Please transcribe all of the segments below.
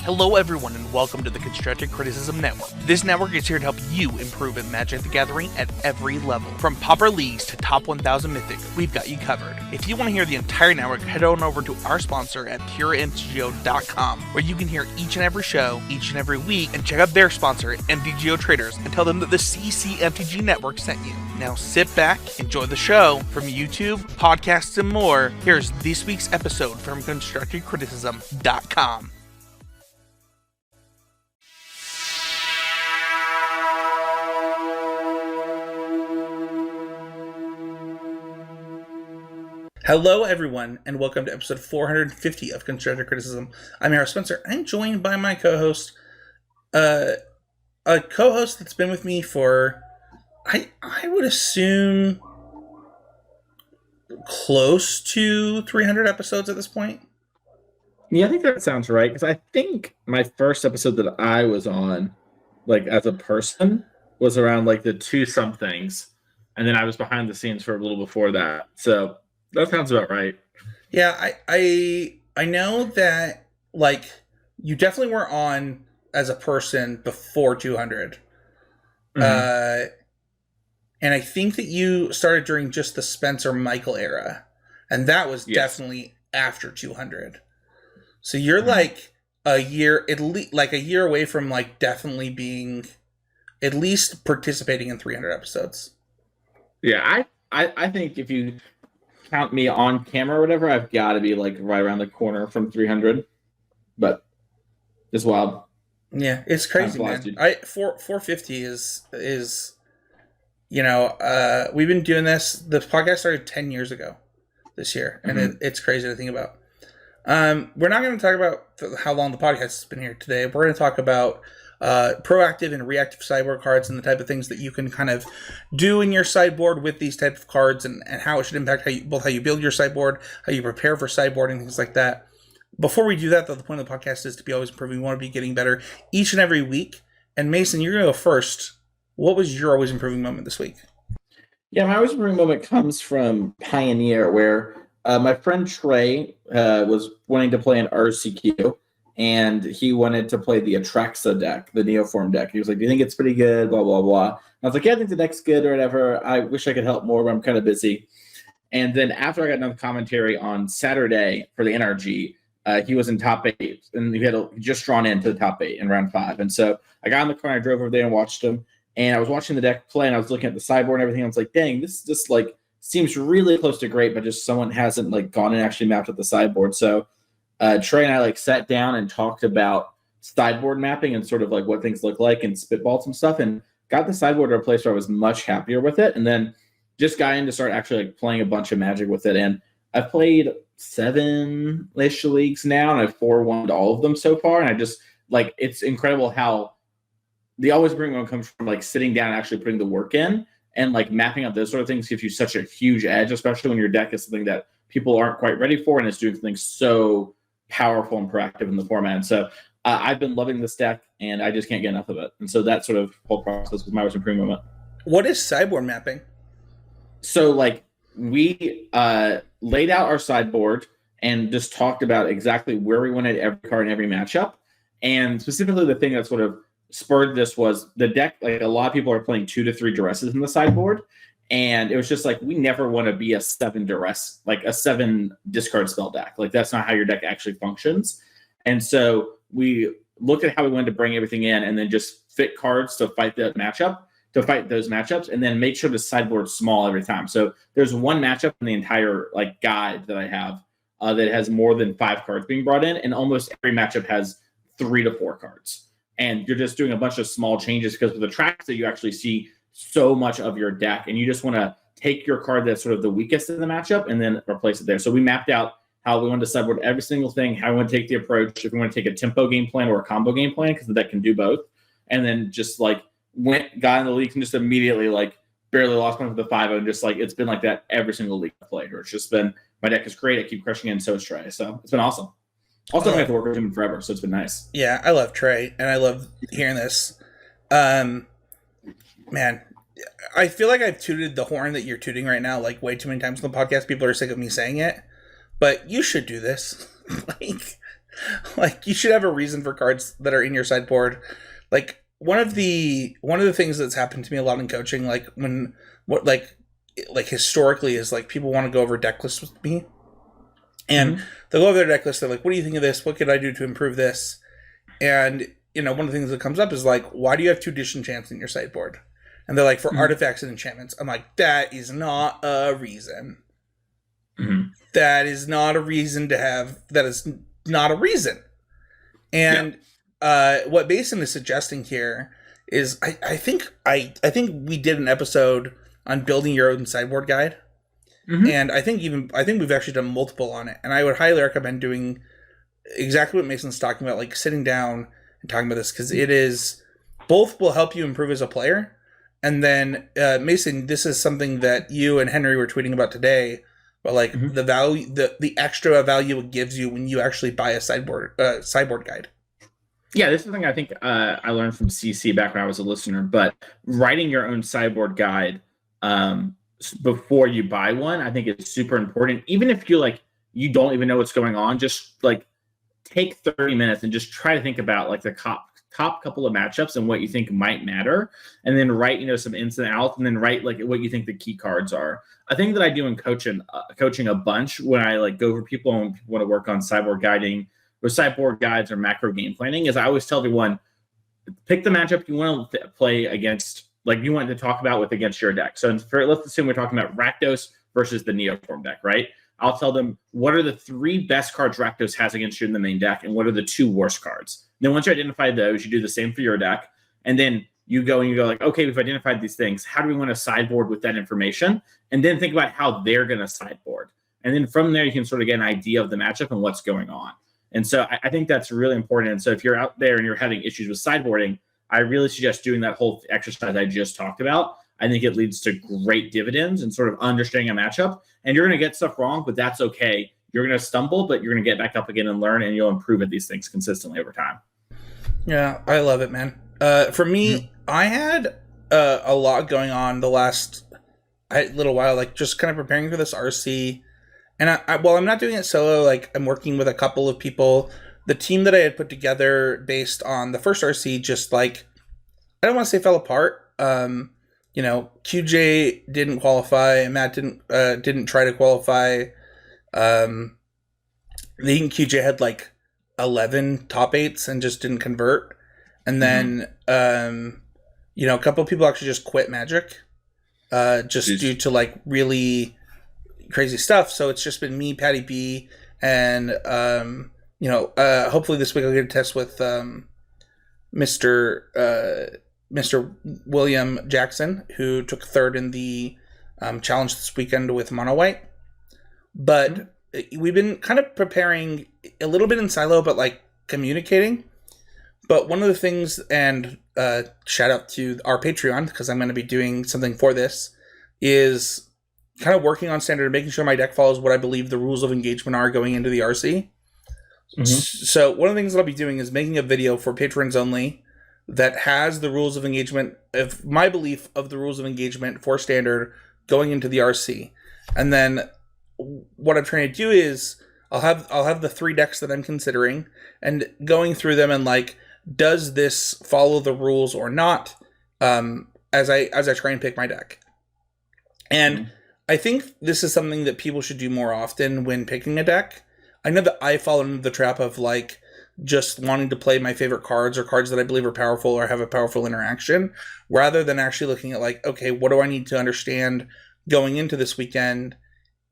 Hello everyone and welcome to the Constructive Criticism Network. This network is here to help you improve at Magic the Gathering at every level. From Pauper Leagues to Top 1000 Mythic, we've got you covered. If you want to hear the entire network, head on over to our sponsor at PureMTGO.com, where you can hear each and every show, each and every week, and check out their sponsor, MTGO Traders, and tell them that the CCMTG Network sent you. Now sit back, enjoy the show. From YouTube, podcasts, and more, here's this week's episode from ConstructiveCriticism.com. Hello, everyone, and welcome to episode 450 of Constructive Criticism. I'm your host, Spencer. I'm joined by my co-host, a co-host that's been with me for, I would assume, close to 300 episodes at this point. Yeah, I think that sounds right, because I think my first episode that I was on, like, as a person, was around, like, the two-somethings, and then I was behind the scenes for a little before that, so that sounds about right. Yeah, I know that, like, you definitely were on as a person before 200. Mm-hmm. And I think that you started during just the Spencer Michael era. And that was definitely after 200. So you're like a year, at least like a year away from like definitely being at least participating in 300 episodes. Yeah, I think if you count me on camera or whatever, I've got to be like right around the corner from 300. But it's wild. Yeah, it's crazy, man. 450 is you know, we've been doing this. The podcast started 10 years ago this year, and it's crazy to think about. We're not going to talk about how long the podcast has been here today. We're going to talk about proactive and reactive sideboard cards and the type of things that you can kind of do in your sideboard with these type of cards, and how it should impact how you build your sideboard, how you prepare for sideboarding, things like that. Before we do that, though, the point of the podcast is to be always improving. We want to be getting better each and every week. And Mason, you're going to go first. What was your always improving moment this week? Yeah, my always improving moment comes from Pioneer, where my friend Trey was wanting to play an RCQ, and he wanted to play the Atraxa deck, the Neoform deck. He was like, do you think it's pretty good? Blah, blah, blah. And I was like, yeah, I think the deck's good or whatever. I wish I could help more, but I'm kind of busy. And then after I got another commentary on Saturday for the NRG, he was in top 8, and he had just drawn into the top 8 in round 5. And so I got in the car, and I drove over there and watched him. And I was watching the deck play, and I was looking at the sideboard and everything. I was like, dang, this just like seems really close to great, but just someone hasn't like gone and actually mapped up the sideboard. So Trey and I like sat down and talked about sideboard mapping and sort of like what things look like and spitballed some stuff, and got the sideboard to a place where I was much happier with it. And then just got in to start actually like playing a bunch of Magic with it. And I've played 7-ish leagues now, and I've 4-1'd all of them so far. And I just like, it's incredible how the always bring one comes from like sitting down and actually putting the work in, and like mapping out those sort of things gives you such a huge edge, especially when your deck is something that people aren't quite ready for and is doing something so powerful and proactive in the format. And so I've been loving this deck, and I just can't get enough of it. And so that sort of whole process was my always improving moment. What is sideboard mapping? So like we laid out our sideboard and just talked about exactly where we wanted every card in every matchup. And specifically the thing that sort of spurred this was the deck. Like a lot of people are playing 2 to 3 duresses in the sideboard, and it was just like, we never want to be a 7 duress, like a 7 discard spell deck. Like that's not how your deck actually functions. And so we looked at how we wanted to bring everything in, and then just fit cards to fight those matchups, and then make sure the sideboard's small every time. So there's one matchup in the entire like guide that I have that has more than 5 cards being brought in, and almost every matchup has 3 to 4 cards. And you're just doing a bunch of small changes, because with the tracks that you actually see so much of your deck, and you just want to take your card that's sort of the weakest in the matchup and then replace it there. So we mapped out how we wanted to sideboard every single thing, how we want to take the approach, if we want to take a tempo game plan or a combo game plan, because the deck can do both. And then just like got in the league and just immediately like barely lost one with the 5-0, and just like it's been like that every single league I played. Or it's just been, my deck is great, I keep crushing it, and so is Trey. So it's been awesome. Also, I have to work with him forever, so it's been nice. Yeah, I love Trey, and I love hearing this. Man, I feel like I've tooted the horn that you're tooting right now like way too many times on the podcast. People are sick of me saying it, but you should do this. Like, Like, you should have a reason for cards that are in your sideboard. Like, one of the things that's happened to me a lot in coaching, like like historically, is like people want to go over deck lists with me, and they'll go over their deck list. They're like, "What do you think of this? What could I do to improve this?" And one of the things that comes up is like, "Why do you have 2 disenchants in your sideboard?" And they're like, "For artifacts and enchantments." I'm like, "That is not a reason. That is not a reason to have. That is not a reason." And what Mason is suggesting here is, I think we did an episode on building your own sideboard guide, and I think we've actually done multiple on it. And I would highly recommend doing exactly what Mason's talking about, like sitting down and talking about this, because it is both will help you improve as a player. And then Mason, this is something that you and Henry were tweeting about today. But like the value, the extra value it gives you when you actually buy a sideboard guide. Yeah, this is something I think I learned from CC back when I was a listener. But writing your own sideboard guide before you buy one, I think is super important. Even if you don't even know what's going on, just like take 30 minutes and just try to think about like the top couple of matchups and what you think might matter, and then write some ins and outs, and then write like what you think the key cards are. I think that I do in coaching a bunch when I like go over people and people want to work on sideboard guiding or sideboard guides or macro game planning, is I always tell everyone, pick the matchup you want to play against, like you want to talk about with against your deck. So let's assume we're talking about Rakdos versus the Neoform deck, right? I'll tell them, what are the 3 best cards Rakdos has against you in the main deck, and what are the 2 worst cards? And then once you identify those, you do the same for your deck, and then you go like, okay, we've identified these things. How do we want to sideboard with that information? And then think about how they're going to sideboard. And then from there, you can sort of get an idea of the matchup and what's going on. And so I think that's really important. And so if you're out there and you're having issues with sideboarding, I really suggest doing that whole exercise I just talked about. I think it leads to great dividends and sort of understanding a matchup. And you're going to get stuff wrong, but that's okay. You're going to stumble, but you're going to get back up again and learn, and you'll improve at these things consistently over time. Yeah, I love it, man. For me, I had a lot going on the last little while, like just kind of preparing for this RC. And while I'm not doing it solo, like I'm working with a couple of people. The team that I had put together based on the first RC, just like, I don't want to say fell apart. QJ didn't qualify, and Matt didn't try to qualify. I think QJ had like 11 top 8s and just didn't convert. And then, a couple of people actually just quit Magic, due to like really crazy stuff. So it's just been me, Patty B, and hopefully this week I'll get a test with Mr. William Jackson, who took 3rd in the challenge this weekend with Mono White. But we've been kind of preparing a little bit in silo, but like communicating. But one of the things, and shout out to our Patreon, because I'm going to be doing something for this, is kind of working on standard and making sure my deck follows what I believe the rules of engagement are going into the RC. So one of the things that I'll be doing is making a video for patrons only that has the rules of engagement, of my belief of the rules of engagement for standard going into the RC. And then what I'm trying to do is I'll have the 3 decks that I'm considering and going through them and like, does this follow the rules or not? As I try and pick my deck. And I think this is something that people should do more often when picking a deck. I know that I fall into the trap of like just wanting to play my favorite cards or cards that I believe are powerful or have a powerful interaction, rather than actually looking at like, okay, what do I need to understand going into this weekend?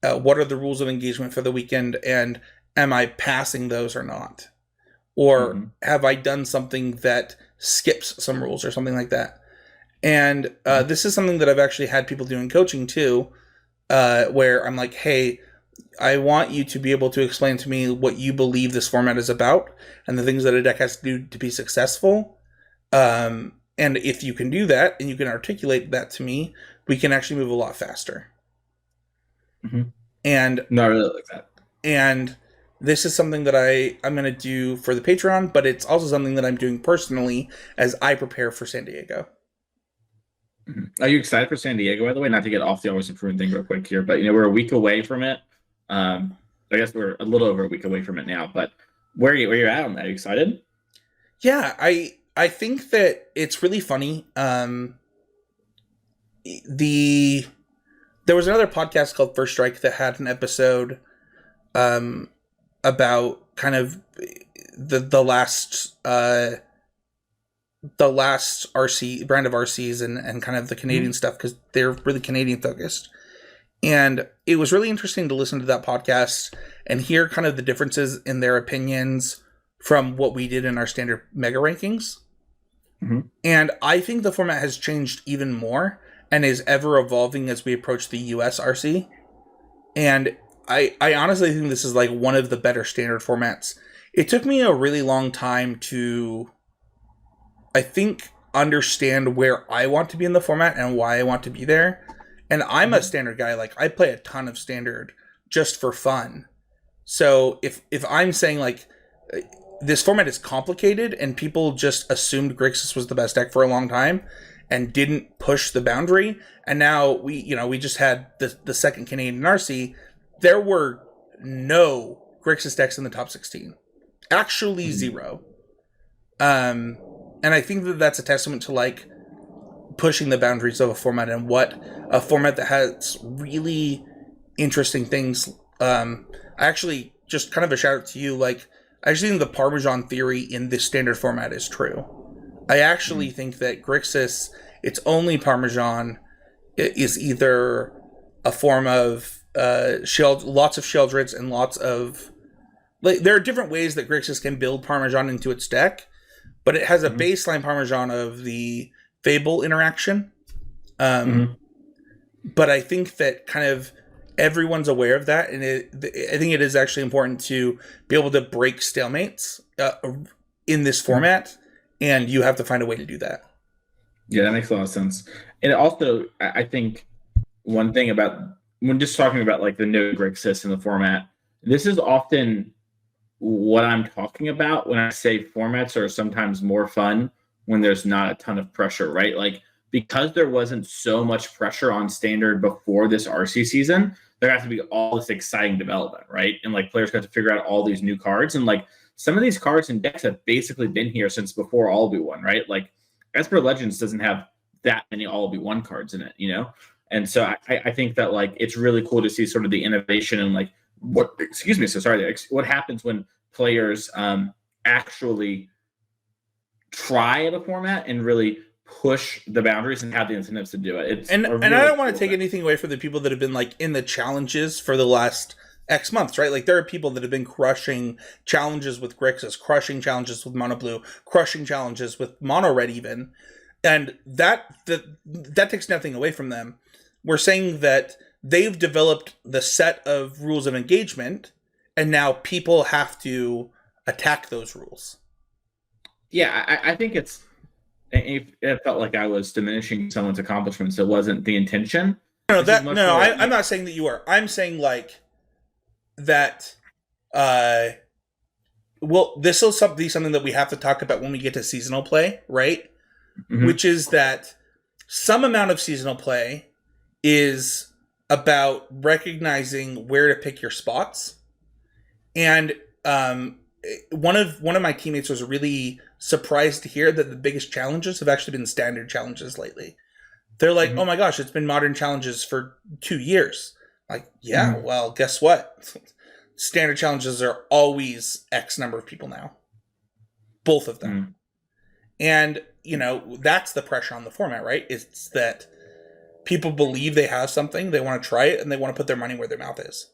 What are the rules of engagement for the weekend, and am I passing those or not? Or have I done something that skips some rules or something like that? And this is something that I've actually had people do in coaching too, where I'm like, hey, I want you to be able to explain to me what you believe this format is about and the things that a deck has to do to be successful. And if you can do that and you can articulate that to me, we can actually move a lot faster. And no, I really like that. And this is something that I'm going to do for the Patreon, but it's also something that I'm doing personally as I prepare for San Diego. Are you excited for San Diego, by the way? Not to get off the always improving thing real quick here, but we're a week away from it. I guess we're a little over a week away from it now, but Where you at on that? Are you excited? Yeah, I think that it's really funny. There was another podcast called First Strike that had an episode about kind of the last RC brand of RCs and kind of the Canadian stuff, because they're really Canadian focused. And it was really interesting to listen to that podcast and hear kind of the differences in their opinions from what we did in our standard mega rankings. Mm-hmm. And I think the format has changed even more and is ever evolving as we approach the US RC. And I honestly think this is like one of the better standard formats. It took me a really long time to, I think, understand where I want to be in the format and why I want to be there. And I'm a standard guy. Like, I play a ton of standard just for fun. So if I'm saying like this format is complicated and people just assumed Grixis was the best deck for a long time and didn't push the boundary, and now we just had the second Canadian RC, there were no Grixis decks in the top 16. Actually zero. And I think that that's a testament to like pushing the boundaries of a format and what a format that has really interesting things. I actually, just kind of a shout out to you, like, I actually think the Parmesan theory in this standard format is true. I actually think that Grixis, its only Parmesan, is either a form of lots of Sheldreds and lots of, like, there are different ways that Grixis can build Parmesan into its deck, but it has a baseline Parmesan of the Fable interaction. But I think that kind of everyone's aware of that, and I think it is actually important to be able to break stalemates in this format, and you have to find a way to do that. Yeah, that makes a lot of sense. And also, I think one thing about when just talking about like the no Grixis in the format, this is often what I'm talking about when I say formats are sometimes more fun when there's not a ton of pressure, right? Like, because there wasn't so much pressure on standard before this RC season, there has to be all this exciting development, right? And like players got to figure out all these new cards, and like some of these cards and decks have basically been here since before All Be One, right? Like Esper Legends doesn't have that many All Be One cards in it, you know? And so I think that like it's really cool to see sort of the innovation and like what happens when players actually try the format and really push the boundaries and have the incentives to do it. And I don't want to take anything away from the people that have been like in the challenges for the last X months, right? Like there are people that have been crushing challenges with Grixis, crushing challenges with Mono Blue, crushing challenges with Mono Red even. And that takes nothing away from them. We're saying that they've developed the set of rules of engagement, and now people have to attack those rules. Yeah, I think it felt like I was diminishing someone's accomplishments. It wasn't the intention. I'm not saying that you are. I'm saying like that. Well, this will be something that we have to talk about when we get to seasonal play, right? Mm-hmm. Which is that some amount of seasonal play is about recognizing where to pick your spots, and one of my teammates was really surprised to hear that the biggest challenges have actually been standard challenges lately. They're like, oh my gosh, it's been modern challenges for 2 years. Like, yeah, well, guess what? Standard challenges are always X number of people now. Both of them. And, that's the pressure on the format, right? It's that people believe they have something, they want to try it, and they want to put their money where their mouth is.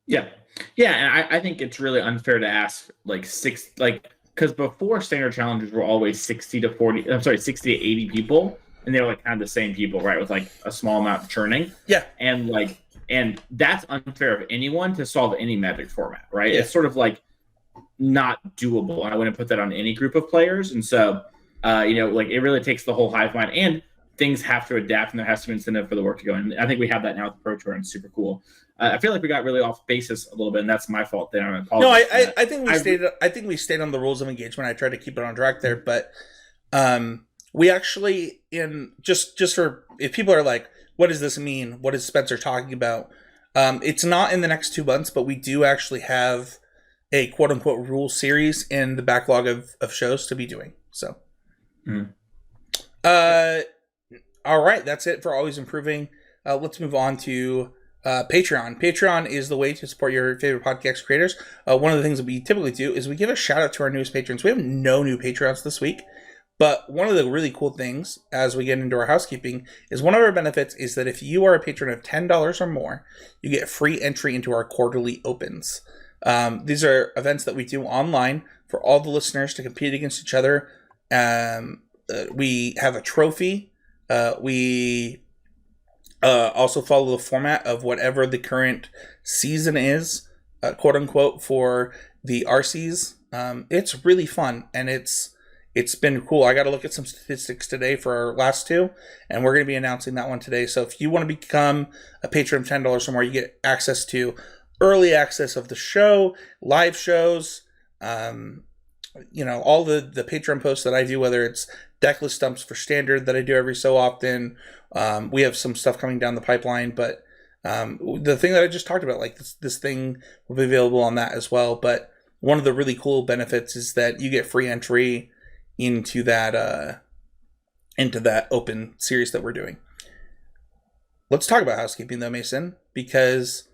Yeah. Yeah, and I think it's really unfair to ask because before standard challenges were always 60 to 80 people, and they were like kind of the same people, right? With like a small amount of churning. Yeah. And that's unfair of anyone to solve any Magic format, right? Yeah. It's sort of like not doable. I wouldn't put that on any group of players. And so, it really takes the whole hive mind, and things have to adapt, and there has to be incentive for the work to go. And I think we have that now with the Pro Tour, and it's super cool. I feel like we got really off basis a little bit, and that's my fault there. No, I think we stayed on the rules of engagement. I tried to keep it on track there, but we actually just for if people are like, what does this mean? What is Spencer talking about? It's not in the next 2 months, but we do actually have a quote unquote rule series in the backlog of shows to be doing. So, all right, that's it for Always Improving. Let's move on to Patreon. Patreon is the way to support your favorite podcast creators. One of the things that we typically do is we give a shout out to our newest patrons. We have no new Patreons this week, but one of the really cool things as we get into our housekeeping is one of our benefits is that if you are a patron of $10 or more, you get free entry into our quarterly opens. These are events that we do online for all the listeners to compete against each other. We have a trophy. We also follow the format of whatever the current season is, quote unquote, for the RCs. It's really fun, and it's been cool. I got to look at some statistics today for our last two, and we're going to be announcing that one today. So if you want to become a patron of $10 or more, you get access to early access of the show, live shows, all the Patreon posts that I do, whether it's decklist stumps for standard that I do every so often. We have some stuff coming down the pipeline, but the thing that I just talked about, like this thing will be available on that as well. But one of the really cool benefits is that you get free entry into that open series that we're doing. Let's talk about housekeeping though, Mason, because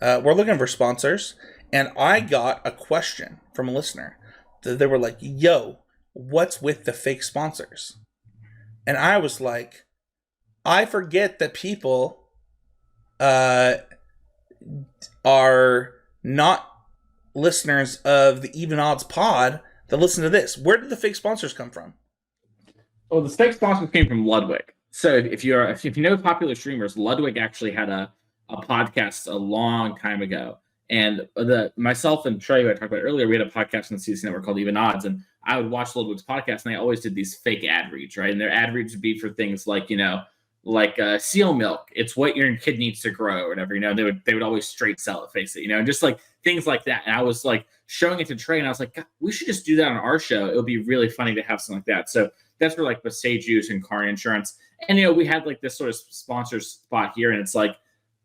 we're looking for sponsors, and I got a question from a listener. They were like, yo, what's with the fake sponsors? And I was like, I forget that people are not listeners of the Even Odds pod that listen to this. Where did the fake sponsors come from? Well, the fake sponsors came from Ludwig. So if you know popular streamers, Ludwig actually had a podcast a long time ago. And myself and Trey, who I talked about earlier, we had a podcast on the CC Network called Even Odds, and I would watch Ludwig's podcast, and they always did these fake ad reads, right? And their ad reads would be for things like, seal milk. It's what your kid needs to grow, or whatever. They would always straight sell it, face it, just like things like that. And I was like showing it to Trey, and I was like, God, we should just do that on our show. It would be really funny to have something like that. So that's where like the Sage Juice and car insurance, and we had like this sort of sponsor spot here, and it's like,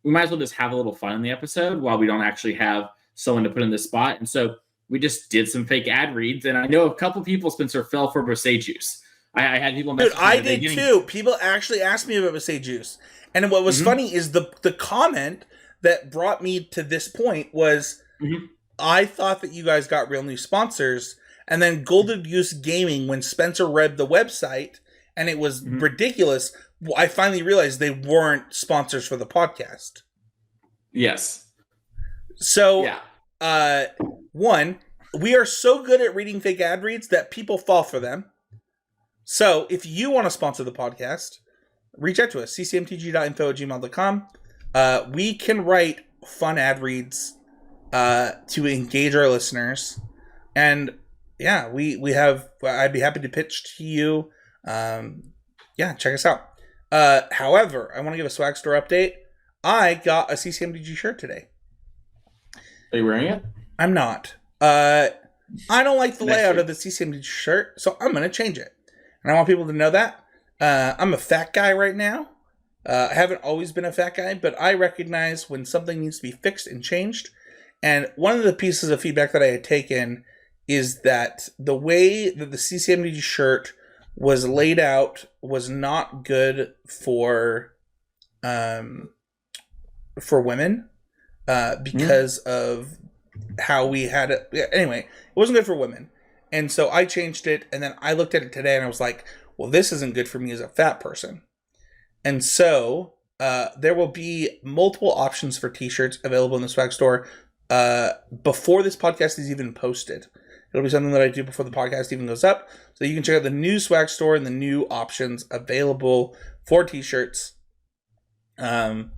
we might as well just have a little fun in the episode while we don't actually have someone to put in this spot. And so we just did some fake ad reads. And I know a couple people, Spencer, fell for Bosay Juice. I had people message me. I did too. People actually asked me about Bosay Juice. And what was funny is the comment that brought me to this point was, I thought that you guys got real new sponsors. And then Golden Goose Gaming, when Spencer read the website and it was ridiculous, I finally realized they weren't sponsors for the podcast. Yes. So, one, we are so good at reading fake ad reads that people fall for them. So, if you want to sponsor the podcast, reach out to us, ccmtg.info@gmail.com. We can write fun ad reads to engage our listeners. And, we have, I'd be happy to pitch to you. Check us out. However, I want to give a swag store update. I got a CCMDG shirt today. Are you wearing it? I'm not. I don't like the layout of the CCMDG shirt, so I'm going to change it. And I want people to know that. I'm a fat guy right now. I haven't always been a fat guy, but I recognize when something needs to be fixed and changed. And one of the pieces of feedback that I had taken is that the way that the CCMDG shirt was laid out was not good for women because of how we had it. Anyway, it wasn't good for women. And so I changed it, and then I looked at it today and I was like, well, this isn't good for me as a fat person. And so there will be multiple options for t-shirts available in the swag store before this podcast is even posted. It'll be something that I do before the podcast even goes up. So you can check out the new swag store and the new options available for t-shirts. I'm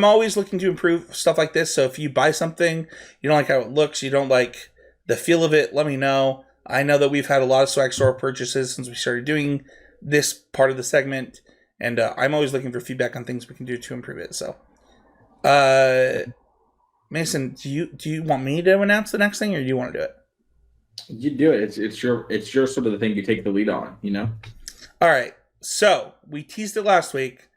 always looking to improve stuff like this. So if you buy something, you don't like how it looks, you don't like the feel of it, let me know. I know that we've had a lot of swag store purchases since we started doing this part of the segment. And I'm always looking for feedback on things we can do to improve it. So, Mason, do you want me to announce the next thing, or do you want to do it? You do it. It's your sort of the thing you take the lead on, All right. So we teased it last week,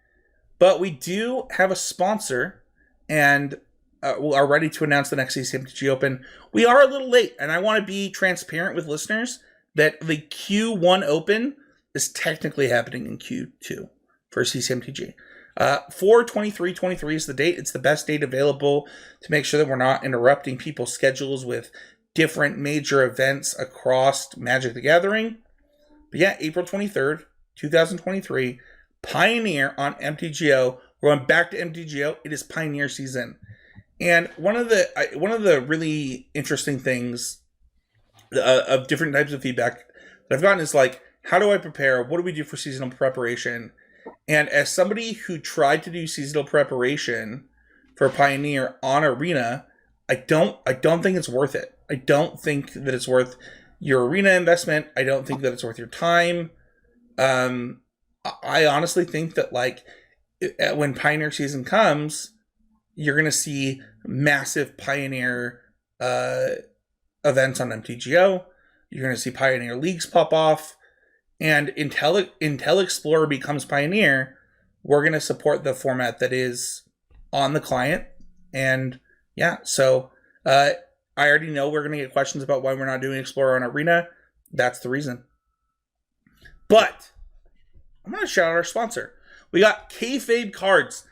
but we do have a sponsor, and are ready to announce the next CCMTG Open. We are a little late, and I want to be transparent with listeners that the Q1 Open is technically happening in Q2 for CCMTG. 4/23/23 is the date. It's the best date available to make sure that we're not interrupting people's schedules with different major events across Magic the Gathering. But yeah, April 23rd, 2023, Pioneer on MTGO. We're going back to MTGO. It is Pioneer season. And one of the really interesting things of different types of feedback that I've gotten is like, how do I prepare? What do we do for seasonal preparation? And as somebody who tried to do seasonal preparation for Pioneer on Arena, I don't think it's worth it. I don't think that it's worth your Arena investment. I don't think that it's worth your time. I honestly think that like when Pioneer season comes, you're going to see massive Pioneer events on MTGO. You're going to see Pioneer leagues pop off. And until Explorer becomes Pioneer, we're going to support the format that is on the client. And yeah, so I already know we're going to get questions about why we're not doing Explorer on Arena. That's the reason. But I'm going to shout out our sponsor. We got Kayfabe Cards.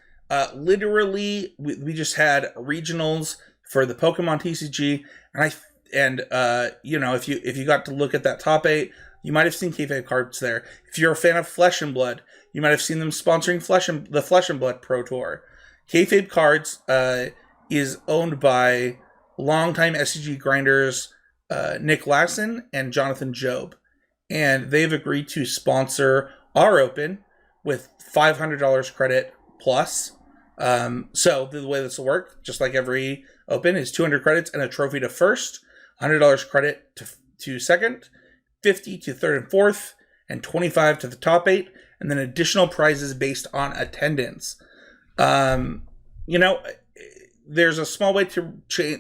Literally, we just had regionals for the Pokemon TCG, and if you got to look at that top 8, you might have seen Kayfabe Cards there. If you're a fan of Flesh and Blood, you might have seen them sponsoring the Flesh and Blood Pro Tour. Kayfabe Cards is owned by longtime SCG grinders Nick Lassen and Jonathan Job, and they've agreed to sponsor our Open with $500 credit plus. So the way this will work, just like every Open, is 200 credits and a trophy to first, $100 credit to second, 50 to third and fourth, and 25 to the top 8, and then additional prizes based on attendance. There's a small way to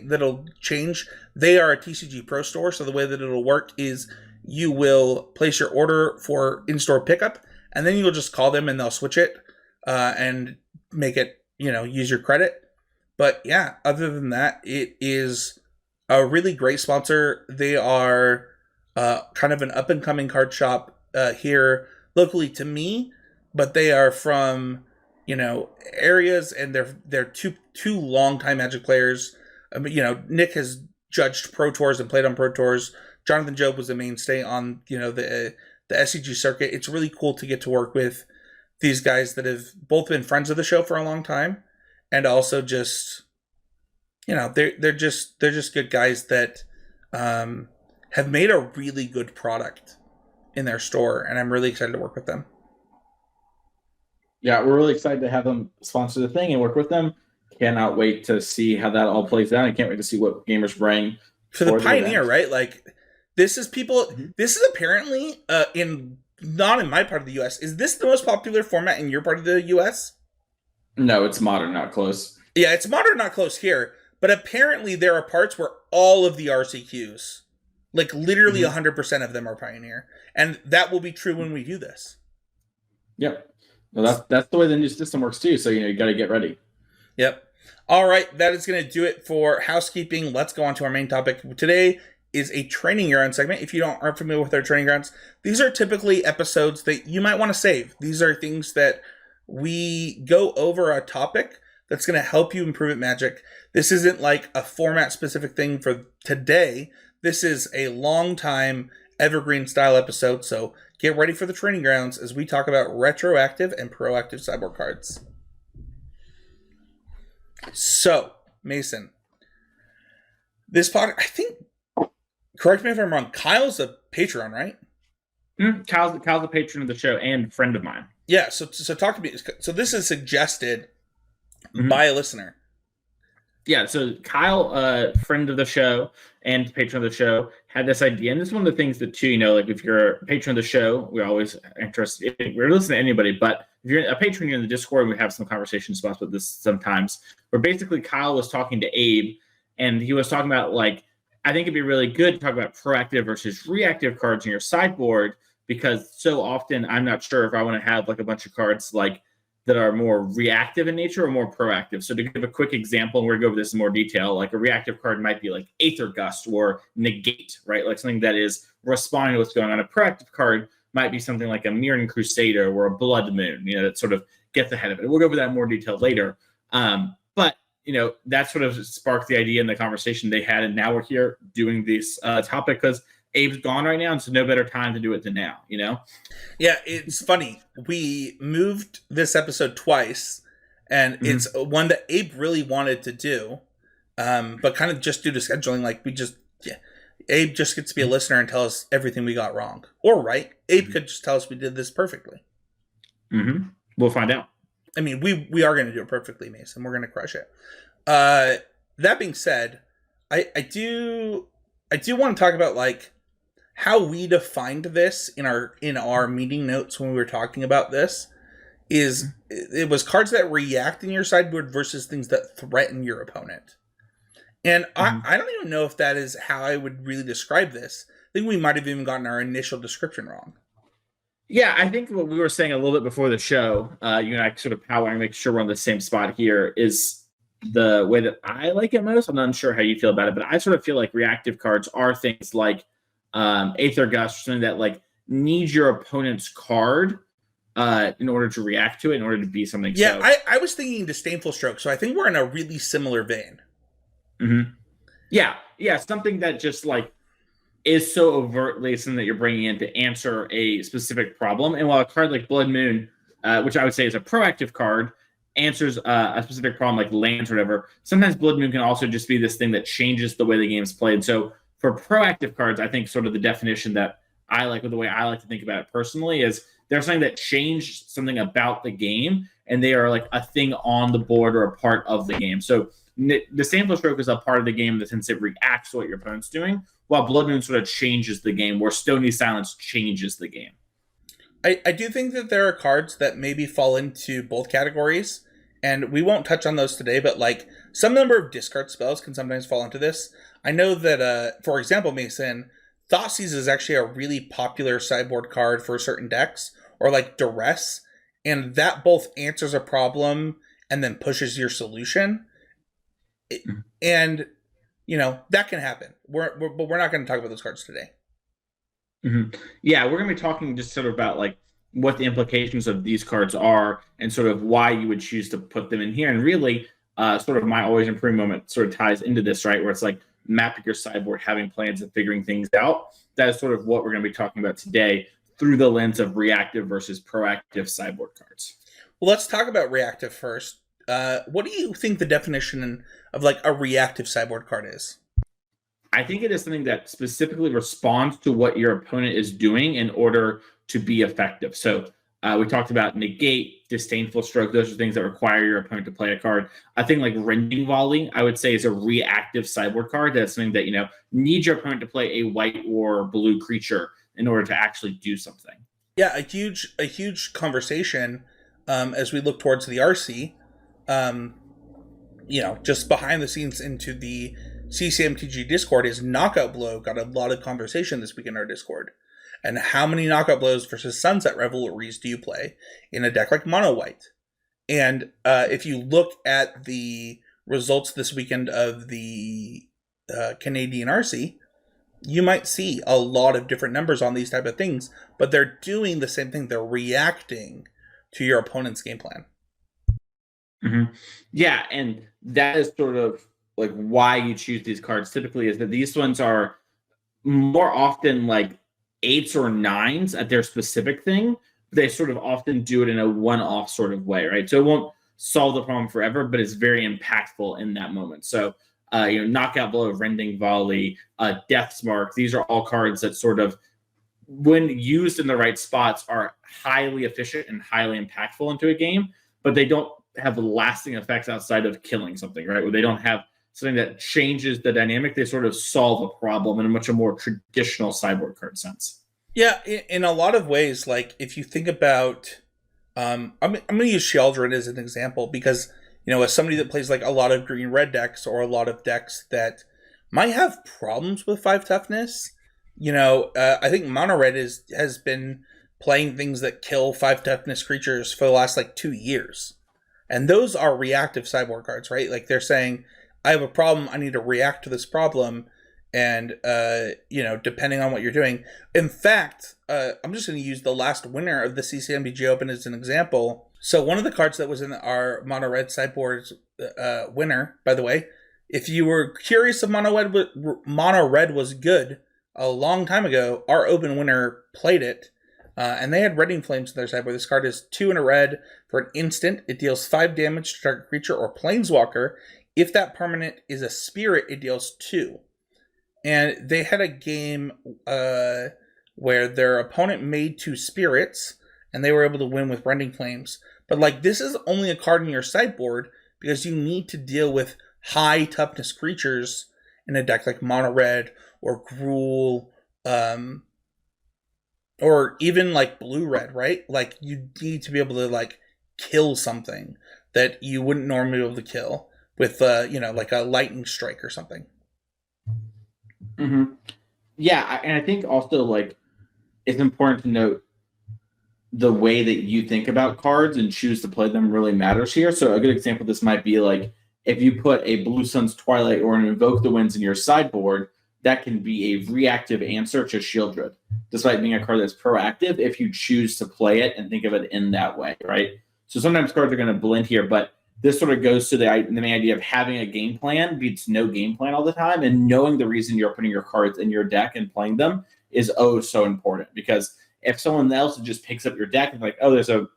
that'll change. They are a TCG Pro store, so the way that it'll work is you will place your order for in-store pickup, and then you'll just call them and they'll switch it and make it, use your credit. But yeah, other than that, it is a really great sponsor. They are kind of an up-and-coming card shop here locally to me, but they are from, areas, and they're two long-time Magic players. Nick has judged Pro Tours and played on Pro Tours. Jonathan Job was a mainstay on, the SCG circuit. It's really cool to get to work with these guys that have both been friends of the show for a long time, and also just, they're just good guys that have made a really good product in their store, and I'm really excited to work with them. Yeah, we're really excited to have them sponsor the thing and work with them. Cannot wait to see how that all plays out. I can't wait to see what gamers bring for the Pioneer, right? Like, this is people. Mm-hmm. This is apparently not in my part of the U.S. Is this the most popular format in your part of the U.S.? No, it's Modern, not Close. Yeah, it's Modern, not Close here. But apparently there are parts where all of the RCQs, like literally 100% of them, are Pioneer, and that will be true when we do this. Yep. Well, that's the way the new system works too. So you got to get ready. Yep. All right, that is going to do it for housekeeping. Let's go on to our main topic. Today is a training ground segment. If you aren't familiar with our training grounds, these are typically episodes that you might want to save. These are things that we go over a topic that's going to help you improve at Magic. This isn't like a format specific thing for today. This is a long time evergreen style episode. So get ready for the training grounds as we talk about retroactive and proactive sideboard cards. So, Mason, this podcast, I think, correct me if I'm wrong, Kyle's a Patreon, right? Kyle's a patron of the show and friend of mine. Yeah, so talk to me. So this is suggested by a listener. Yeah, so Kyle, friend of the show and patron of the show, had this idea. And this is one of the things that, too, like if you're a patron of the show, we're always interested. We're listening to anybody, but if you're a patron, you're in the Discord, and we have some conversations about this sometimes, where basically Kyle was talking to Abe, and he was talking about, like, I think it'd be really good to talk about proactive versus reactive cards in your sideboard, because so often I'm not sure if I want to have like a bunch of cards like that are more reactive in nature or more proactive. So to give a quick example, and we're going to go over this in more detail, like a reactive card might be like Aether Gust or Negate, right? Like something that is responding to what's going on. A proactive card might be something like a Mirran Crusader or a Blood Moon, that sort of gets ahead of it. We'll go over that in more detail later. But that sort of sparked the idea in the conversation they had, and now we're here doing this topic because Abe's gone right now, and so no better time to do it than now, Yeah, it's funny. We moved this episode twice, and it's one that Abe really wanted to do, but kind of just due to scheduling, Abe just gets to be a listener and tell us everything we got wrong. Or right. Abe could just tell us we did this perfectly. We'll find out. I mean, we are going to do it perfectly, Mason. We're going to crush it. That being said, I do want to talk about like how we defined this in our meeting notes when we were talking about this. It was cards that react in your sideboard versus things that threaten your opponent. And I don't even know if that is how I would really describe this. I think we might have even gotten our initial description wrong. Yeah, I think what we were saying a little bit before the show, you and I sort of powering, make sure we're on the same spot here, is the way that I like it most. I'm not sure how you feel about it, but I sort of feel like reactive cards are things like Aether Gust, something that like needs your opponent's card in order to react to it, in order to be something. Yeah, I was thinking Disdainful Stroke, so I think we're in a really similar vein. Yeah, something that just like is so overtly something that you're bringing in to answer a specific problem. And while a card like Blood Moon, which I would say is a proactive card, answers a specific problem like lands or whatever, sometimes Blood Moon can also just be this thing that changes the way the game's played. So for proactive cards, I think sort of the definition that I like, or the way I like to think about it personally, is they're something that change something about the game, and they are like a thing on the board or a part of the game. So the Sample Stroke is a part of the game in the sense it reacts to what your opponent's doing, while Blood Moon sort of changes the game, where Stony Silence changes the game. I do think that there are cards that maybe fall into both categories, and we won't touch on those today, but like some number of discard spells can sometimes fall into this. I know that, for example, Mason, Thoughtseize is actually a really popular sideboard card for certain decks, or like Duress, and that both answers a problem and then pushes your solution. And that can happen. But we're not going to talk about those cards today. Yeah, we're going to be talking just sort of about like what the implications of these cards are, and sort of why you would choose to put them in here. And really, sort of my always improving moment sort of ties into this, right? Where it's like mapping your sideboard, having plans, and figuring things out. That is sort of what we're going to be talking about today through the lens of reactive versus proactive sideboard cards. Well, let's talk about reactive first. What do you think the definition of like a reactive sideboard card is? I think it is something that specifically responds to what your opponent is doing in order to be effective. So we talked about Negate, Disdainful Stroke. Those are things that require your opponent to play a card. I think like Rending Volley, I would say, is a reactive sideboard card. That's something that, needs your opponent to play a white or blue creature in order to actually do something. Yeah, a huge conversation as we look towards the RC. Just behind the scenes into the CCMTG Discord is Knockout Blow got a lot of conversation this week in our Discord. And how many Knockout Blows versus Sunset Revelries do you play in a deck like Mono White? And if you look at the results this weekend of the Canadian RC, you might see a lot of different numbers on these type of things, but they're doing the same thing. They're reacting to your opponent's game plan. Yeah, and that is sort of like why you choose these cards typically, is that these ones are more often like 8s or 9s at their specific thing. They sort of often do it in a one-off sort of way, right? So it won't solve the problem forever, but it's very impactful in that moment. So, Knockout Blow, Rending Volley, Death's Mark, these are all cards that sort of, when used in the right spots, are highly efficient and highly impactful into a game, but they don't have lasting effects outside of killing something, right? Where they don't have something that changes the dynamic. They sort of solve a problem in a much more traditional sideboard card sense. Yeah, in a lot of ways, like if you think about, I'm going to use Sheldred as an example because, as somebody that plays like a lot of green-red decks or a lot of decks that might have problems with 5 toughness, I think Mono Red has been playing things that kill 5 toughness creatures for the last like 2 years. And those are reactive sideboard cards, right? Like they're saying, I have a problem, I need to react to this problem, and depending on what you're doing. In fact, I'm just going to use the last winner of the CCMBG Open as an example. So one of the cards that was in our mono red sideboard winner, by the way, if you were curious if mono red was good a long time ago, our open winner played it, and they had Redding Flames in their sideboard. This card is 2 and a red for an instant. It deals 5 damage to target creature or planeswalker. If that permanent is a spirit, it deals 2. And they had a game where their opponent made 2 spirits, and they were able to win with Rending Flames. But like, this is only a card in your sideboard because you need to deal with high toughness creatures in a deck like mono red or Gruul, or even like blue red, right? Like you need to be able to like kill something that you wouldn't normally be able to kill with like a lightning strike or something. Mm-hmm. Yeah, and I think also like it's important to note the way that you think about cards and choose to play them really matters here. So a good example of this might be like if you put a Blue Sun's Twilight or an Invoke the Winds in your sideboard, that can be a reactive answer to Shieldred, despite being a card that's proactive if you choose to play it and think of it in that way, right? So sometimes cards are going to blend here, but this sort of goes to the main idea of having a game plan beats no game plan all the time, and knowing the reason you're putting your cards in your deck and playing them is so important. Because if someone else just picks up your deck and like, oh, there's a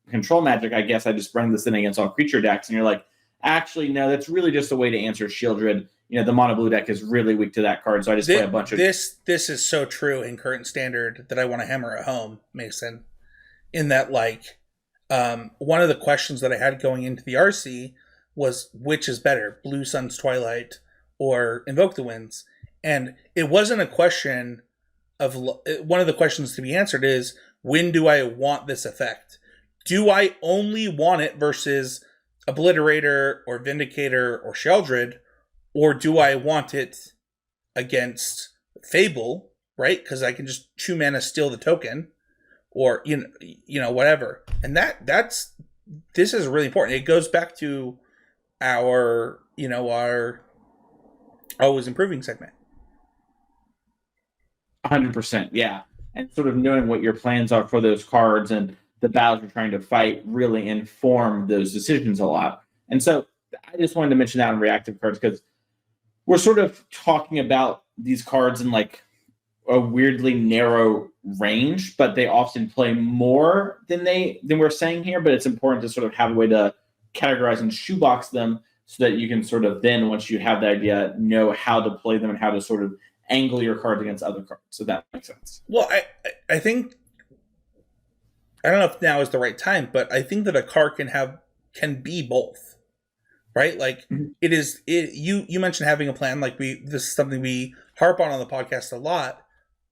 control magic, I guess I just bring this in against all creature decks, and you're like, actually, no, that's really just a way to answer Shieldred. The mono blue deck is really weak to that card, so I just play a bunch of this is so true in current standard that I want to hammer at home, Mason. In that, like, one of the questions that I had going into the RC was which is better, Blue Sun's Twilight or Invoke the Winds, and it wasn't a question of one of the questions to be answered is when do I want this effect? Do I only want it versus Obliterator or Vindicator or Sheldred? Or do I want it against Fable, right? Because I can just 2 mana steal the token, or whatever. And this is really important. It goes back to our always improving segment. 100%, yeah. And sort of knowing what your plans are for those cards and the battles you're trying to fight really inform those decisions a lot. And so I just wanted to mention that on reactive cards because we're sort of talking about these cards in like a weirdly narrow range, but they often play more than we're saying here. But it's important to sort of have a way to categorize and shoebox them so that you can sort of then, once you have the idea, know how to play them and how to sort of angle your cards against other cards. So that makes sense. Well, I think, I don't know if now is the right time, but I think that a card can be both. Right, like you mentioned having a plan. Like this is something we harp on the podcast a lot.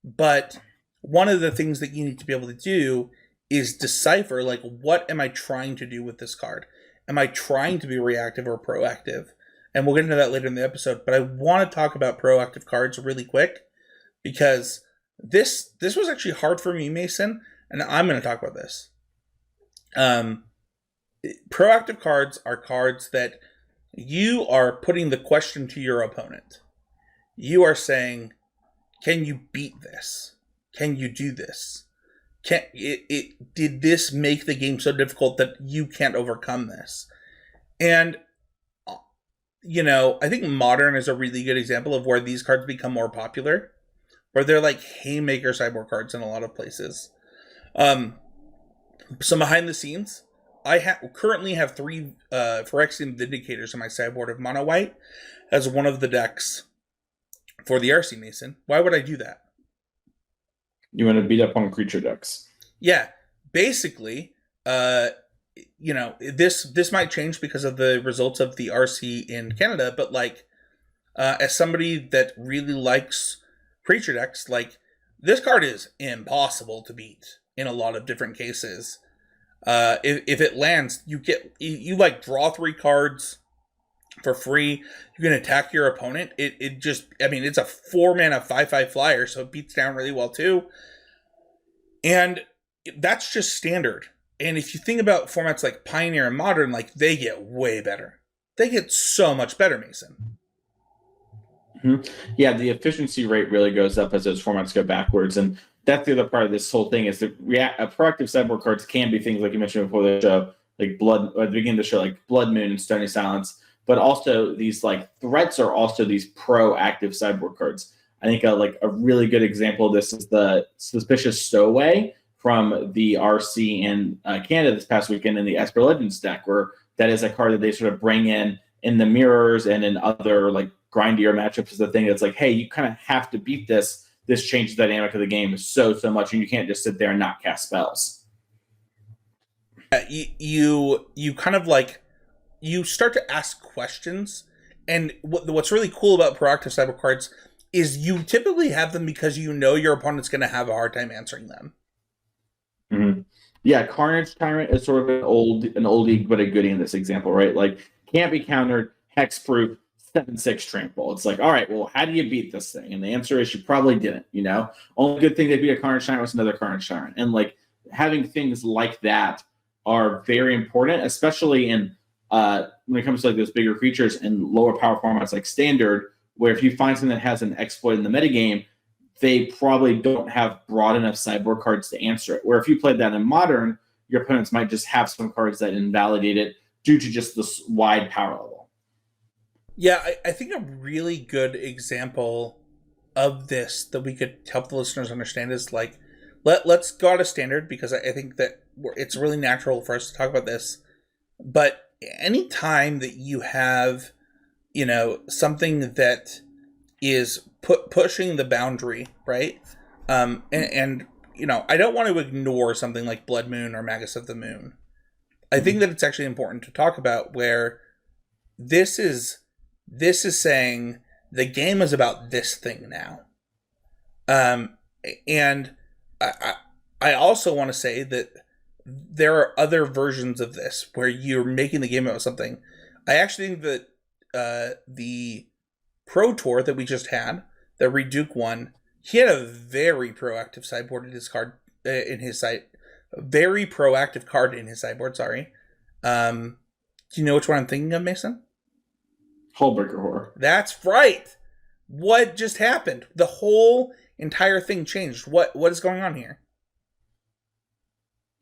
But one of the things that you need to be able to do is decipher like what am I trying to do with this card? Am I trying to be reactive or proactive? And we'll get into that later in the episode. But I want to talk about proactive cards really quick because this was actually hard for me, Mason, and I'm going to talk about this. Proactive cards are cards that you are putting the question to your opponent. You are saying, can you beat this? Can you do this? Did this make the game so difficult that you can't overcome this? And, I think Modern is a really good example of where these cards become more popular, where they're like haymaker sideboard cards in a lot of places. So behind the scenes, I currently have 3 Phyrexian Vindicators in my sideboard of mono white as one of the decks for the RC, Mason. Why would I do that? You want to beat up on creature decks. Yeah. Basically, this might change because of the results of the RC in Canada, but like, as somebody that really likes creature decks, like, this card is impossible to beat in a lot of different cases. If it lands, you like draw 3 cards for free. You can attack your opponent. It's a 4 mana 5/5 flyer, so it beats down really well too. And that's just standard. And if you think about formats like Pioneer and Modern, like they get way better. They get so much better, Mason. Mm-hmm. Yeah, the efficiency rate really goes up as those formats go backwards, and that's the other part of this whole thing is that proactive sideboard cards can be things like you mentioned before the show, like Blood, or at the beginning of the show, like Blood Moon and Stony Silence. But also these like threats are also these proactive sideboard cards. I think like a really good example of this is the Suspicious Stowaway from the RC in Canada this past weekend in the Esper Legends deck, where that is a card that they sort of bring in the mirrors and in other like grindier matchups is the thing that's like, hey, you kind of have to beat this. This changes the dynamic of the game so much, and you can't just sit there and not cast spells. You kind of like you start to ask questions, and what's really cool about proactive sideboard cards is you typically have them because you know your opponent's going to have a hard time answering them. Mm-hmm. Yeah, Carnage Tyrant is sort of an oldie but a goodie in this example, right? Like can't be countered, hexproof, 7/6 trample. It's like, all right, well, how do you beat this thing? And the answer is you probably didn't. Only good thing they beat a Carnage Tyrant was another Carnage Tyrant, and like having things like that are very important, especially in when it comes to like those bigger creatures and lower power formats like Standard, where if you find something that has an exploit in the metagame, they probably don't have broad enough sideboard cards to answer it. Where if you played that in Modern, your opponents might just have some cards that invalidate it due to just this wide power level. Yeah, I think a really good example of this that we could help the listeners understand is like, let's go out of Standard, because I think that it's really natural for us to talk about this. But any time that you have, something that is pushing the boundary, right? And I don't want to ignore something like Blood Moon or Magus of the Moon. I think that it's actually important to talk about where this is saying the game is about this thing now. And I also want to say that there are other versions of this where you're making the game about something. I actually think that the Pro Tour that we just had, the Reduke one, he had a very proactive sideboard in his card very proactive card in his sideboard. Sorry. Do you know which one I'm thinking of, Mason? Hullbreaker Horror. That's right. What just happened? The whole entire thing changed. What is going on here?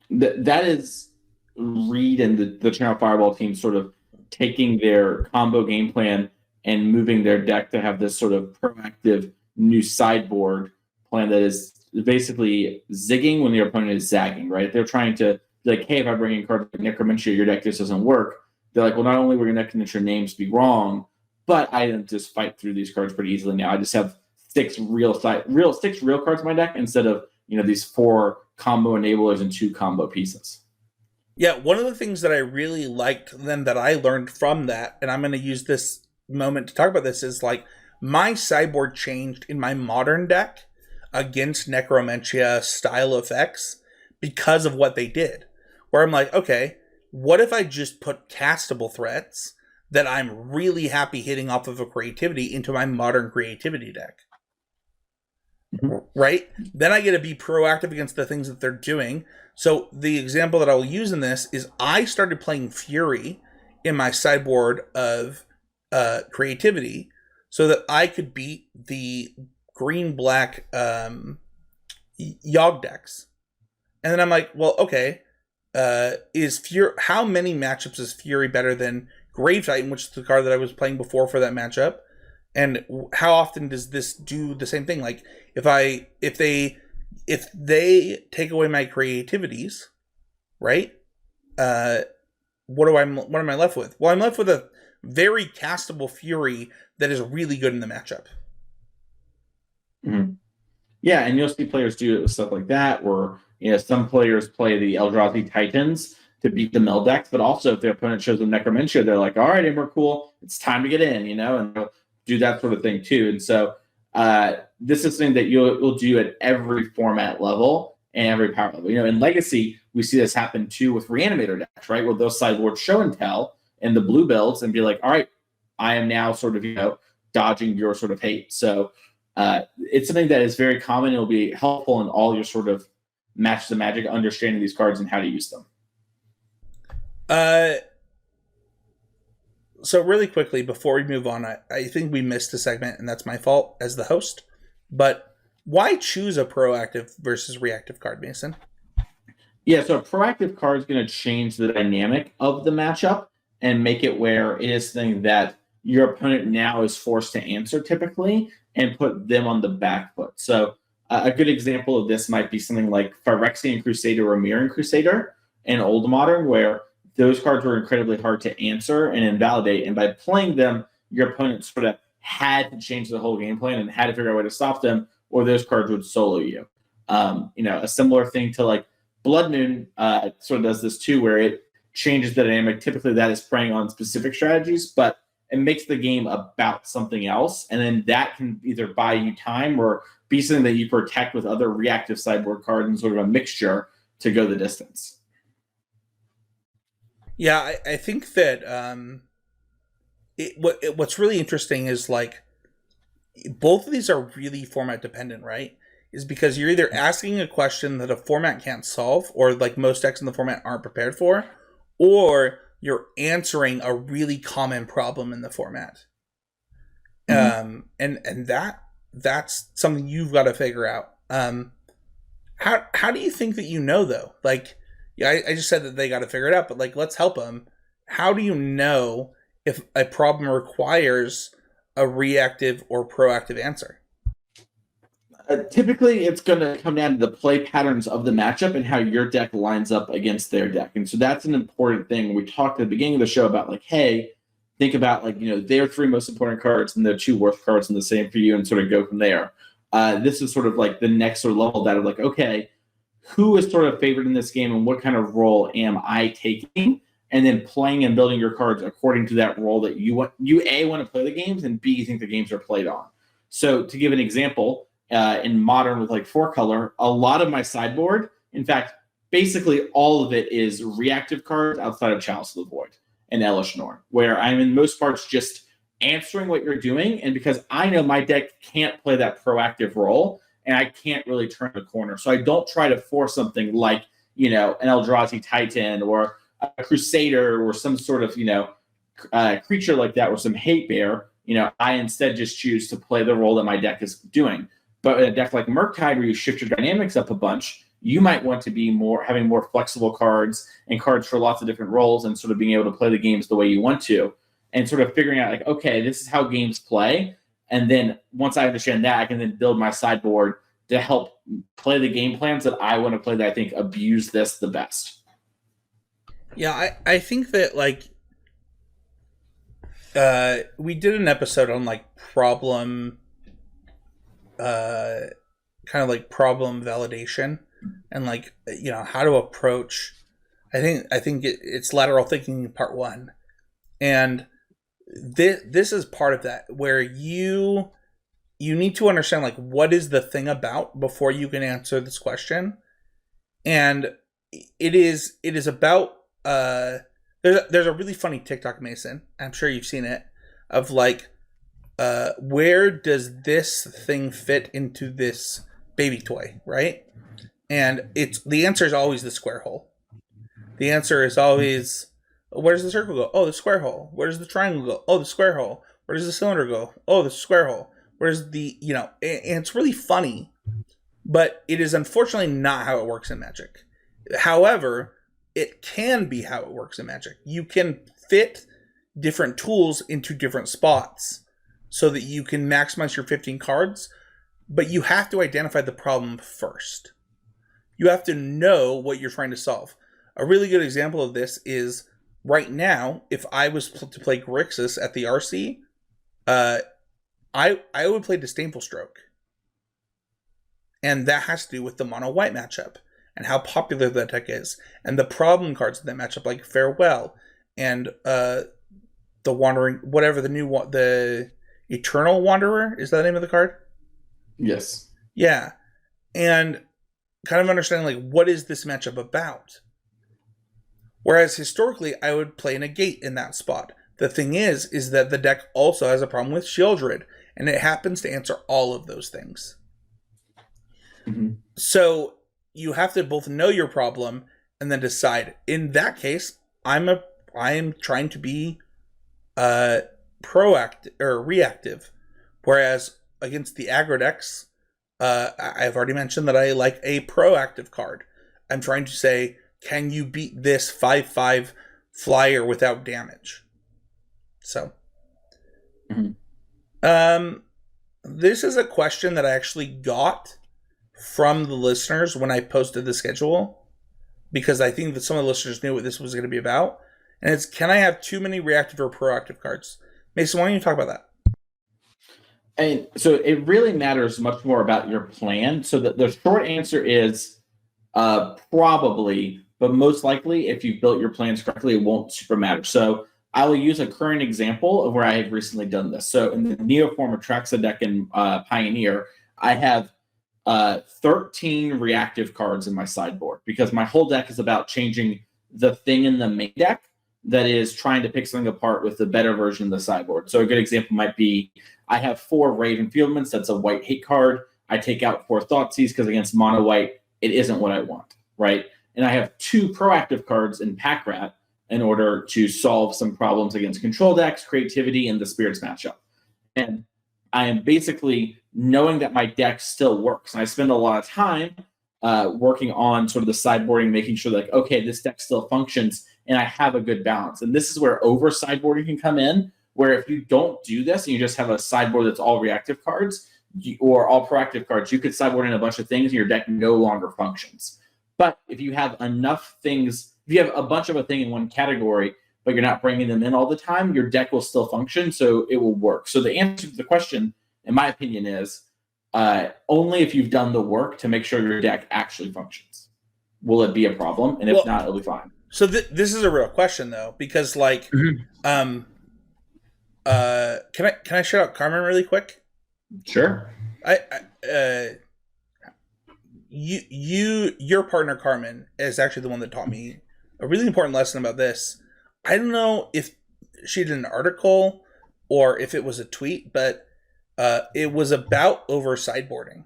That is Reed and the Channel Fireball team sort of taking their combo game plan and moving their deck to have this sort of proactive new sideboard plan that is basically zigging when your opponent is zagging, right? They're trying to be like, hey, if I bring in cards like Necromantia, your deck just doesn't work. They're like, well, not only were your Necromantia names be wrong, but I didn't just fight through these cards pretty easily now. I just have six real cards in my deck instead of these 4 combo enablers and 2 combo pieces. Yeah, one of the things that I really liked then that I learned from that, and I'm going to use this moment to talk about this, is like my sideboard changed in my Modern deck against Necromantia style effects because of what they did. Where I'm like, okay, what if I just put castable threats that I'm really happy hitting off of a creativity into my Modern creativity deck? Right? Then I get to be proactive against the things that they're doing. So the example that I will use in this is I started playing Fury in my sideboard of creativity so that I could beat the green-black Yogg decks. And then I'm like, well, okay, how many matchups is Fury better than Grave Titan, which is the card that I was playing before for that matchup? And how often does this do the same thing? Like if they take away my creativities, right? What am I left with? Well, I'm left with a very castable Fury that is really good in the matchup. Mm-hmm. Yeah, and you'll see players do it with stuff like that, or some players play the Eldrazi Titans to beat the mill decks, but also if their opponent shows them Necromantia, they're like, all right, and we're cool, it's time to get in, and they'll do that sort of thing too. And so this is something that you'll do at every format level and every power level. In Legacy, we see this happen too with Reanimator decks, right? Where those sideboard show and tell in the blue builds and be like, all right, I am now sort of, dodging your sort of hate. So it's something that is very common. It'll be helpful in all your sort of Match the Magic, understanding these cards and how to use them? So really quickly, before we move on, I think we missed a segment, and that's my fault as the host. But why choose a proactive versus reactive card, Mason? Yeah, so a proactive card is going to change the dynamic of the matchup and make it where it is something that your opponent now is forced to answer typically and put them on the back foot. So a good example of this might be something like Phyrexian Crusader or Mirran Crusader in Old Modern, where those cards were incredibly hard to answer and invalidate. And by playing them, your opponent sort of had to change the whole game plan and had to figure out a way to stop them, or those cards would solo you. A similar thing to like Blood Moon sort of does this too, where it changes the dynamic. Typically, that is preying on specific strategies, but it makes the game about something else. And then that can either buy you time or be something that you protect with other reactive sideboard cards and sort of a mixture to go the distance. Yeah, I think that what's really interesting is like both of these are really format dependent, right? Is because you're either asking a question that a format can't solve, or like most decks in the format aren't prepared for, or you're answering a really common problem in the format. And that's something you've got to figure out. How do you think that you know though? Like, yeah, I just said that they got to figure it out, but like, let's help them. How do you know if a problem requires a reactive or proactive answer? Typically, it's going to come down to the play patterns of the matchup and how your deck lines up against their deck. And so that's an important thing. We talked at the beginning of the show about like, hey, think about like, their 3 most important cards and their 2 worst cards and the same for you, and sort of go from there. This is sort of like the next sort of level that of like, okay, who is sort of favored in this game and what kind of role am I taking? And then playing and building your cards according to that role that you want. You A, want to play the games, and B, you think the games are played on. So to give an example, in Modern with like 4-color, a lot of my sideboard, in fact, basically all of it is reactive cards outside of Chalice of the Void and Elish Norn, where I'm in most parts just answering what you're doing. And because I know my deck can't play that proactive role, and I can't really turn the corner. So I don't try to force something like, an Eldrazi Titan or a Crusader or some sort of, creature like that, or some Hate Bear. I instead just choose to play the role that my deck is doing. But in a deck like Murktide, where you shift your dynamics up a bunch, you might want to be having more flexible cards and cards for lots of different roles, and sort of being able to play the games the way you want to, and sort of figuring out like, okay, this is how games play. And then once I understand that, I can then build my sideboard to help play the game plans that I want to play, that I think abuse this the best. Yeah, I think that like we did an episode on like problem kind of like problem validation and like how to approach. I think it's lateral thinking part 1, and this is part of that, where you need to understand like what is the thing about before you can answer this question. And it is about there's a really funny TikTok, Mason, I'm sure you've seen it, of like where does this thing fit into this baby toy, right? And the answer is always the square hole. The answer is always, where does the circle go? Oh, the square hole. Where does the triangle go? Oh, the square hole. Where does the cylinder go? Oh, the square hole. Where's the, and it's really funny, but it is unfortunately not how it works in Magic. However, it can be how it works in Magic. You can fit different tools into different spots so that you can maximize your 15 cards, but you have to identify the problem first. You have to know what you're trying to solve. A really good example of this is right now, if I was to play Grixis at the RC, I would play Disdainful Stroke. And that has to do with the mono-white matchup and how popular that deck is, and the problem cards in that matchup, like Farewell and the Wandering, whatever the Eternal Wanderer, is that the name of the card? Yes. Yeah. And kind of understanding like what is this matchup about? Whereas historically, I would play Negate in that spot. The thing is that the deck also has a problem with Sheoldred, and it happens to answer all of those things. Mm-hmm. So you have to both know your problem and then decide. In that case, I am trying to be proactive or reactive, whereas against the aggro decks, I've already mentioned that I like a proactive card. I'm trying to say, can you beat this 5/5 flyer without damage? So, this is a question that I actually got from the listeners when I posted the schedule, because I think that some of the listeners knew what this was going to be about. And it's, can I have too many reactive or proactive cards? Mason, why don't you talk about that? And so it really matters much more about your plan. So the short answer is probably, but most likely, if you've built your plans correctly, it won't super matter. So I will use a current example of where I have recently done this. So in the Neoform Atraxa deck in Pioneer, I have 13 reactive cards in my sideboard, because my whole deck is about changing the thing in the main deck that is trying to pick something apart with the better version of the sideboard. So a good example might be, I have 4 Raven Fieldmans. That's a white hate card. I take out 4 Thoughtseize because against mono white, it isn't what I want, right? And I have 2 proactive cards in Pack Rat in order to solve some problems against control decks, creativity, and the Spirits matchup. And I am basically knowing that my deck still works. And I spend a lot of time working on sort of the sideboarding, making sure that, okay, this deck still functions and I have a good balance. And this is where over sideboarding can come in, where if you don't do this and you just have a sideboard that's all reactive cards or all proactive cards, you could sideboard in a bunch of things and your deck no longer functions. But if you have enough things, if you have a bunch of a thing in one category, but you're not bringing them in all the time, your deck will still function, so it will work. So the answer to the question, in my opinion, is only if you've done the work to make sure your deck actually functions will it be a problem, and if not, it'll be fine. So this is a real question, though, because like, can I shout out Carmen really quick? Sure. Your partner Carmen is actually the one that taught me a really important lesson about this. I don't know if she did an article or if it was a tweet, but it was about over sideboarding.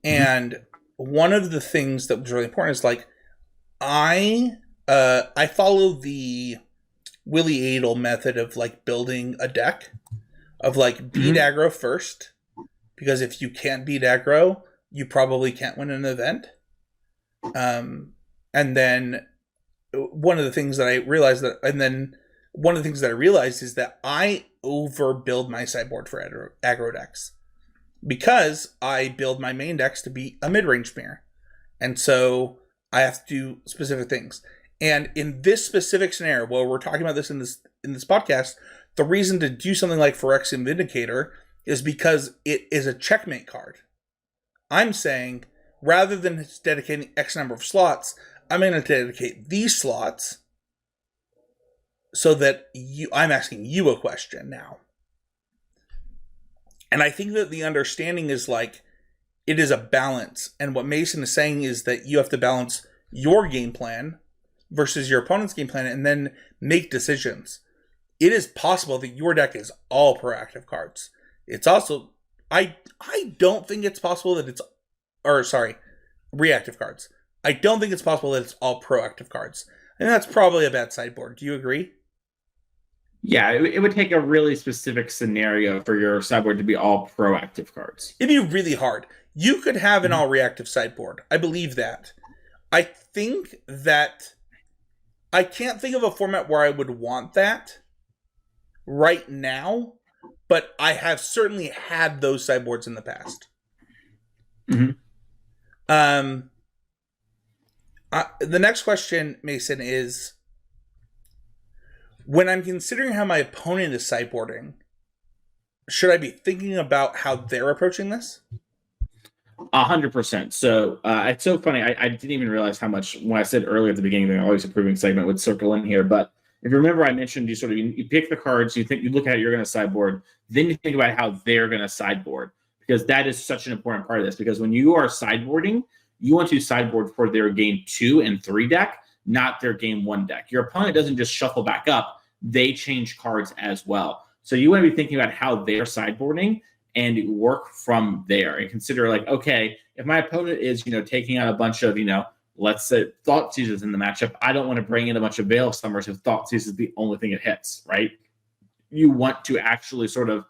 And one of the things that was really important is like, I follow the Willie Adel method of like building a deck of like beat aggro first, because if you can't beat aggro, you probably can't win an event. And then one of the things that I realized is that I overbuild my sideboard for aggro decks, because I build my main decks to be a mid-range mirror. And so I have to do specific things. And in this specific scenario, while we're talking about this in this podcast, the reason to do something like Phyrexian Vindicator is because it is a checkmate card. I'm saying, rather than dedicating X number of slots, I'm going to dedicate these slots so that I'm asking you a question now. And I think that the understanding is like, it is a balance. And what Mason is saying is that you have to balance your game plan versus your opponent's game plan and then make decisions. It is possible that your deck is all proactive cards. It's also, I don't think it's possible that it's, reactive cards. I don't think it's possible that it's all proactive cards. And that's probably a bad sideboard. Do you agree? Yeah, it would take a really specific scenario for your sideboard to be all proactive cards. It'd be really hard. You could have an all reactive sideboard. I believe that. I think that I can't think of a format where I would want that right now, but I have certainly had those sideboards in the past. The next question, Mason, is when I'm considering how my opponent is sideboarding, should I be thinking about how they're approaching this? 100%. So it's so funny. I didn't even realize how much, when I said earlier at the beginning, the always improving segment would circle in here. But if you remember, I mentioned you pick the cards, you look at how you're going to sideboard, then you think about how they're going to sideboard, because that is such an important part of this. Because when you are sideboarding, you want to sideboard for their game 2 and 3 deck, not their game 1 deck. Your opponent doesn't just shuffle back up; they change cards as well. So you want to be thinking about how they're sideboarding and work from there and consider like, okay, if my opponent is, taking out a bunch of, let's say Thoughtseize in the matchup, I don't want to bring in a bunch of Veil Summers if Thoughtseize is the only thing it hits, right? You want to actually sort of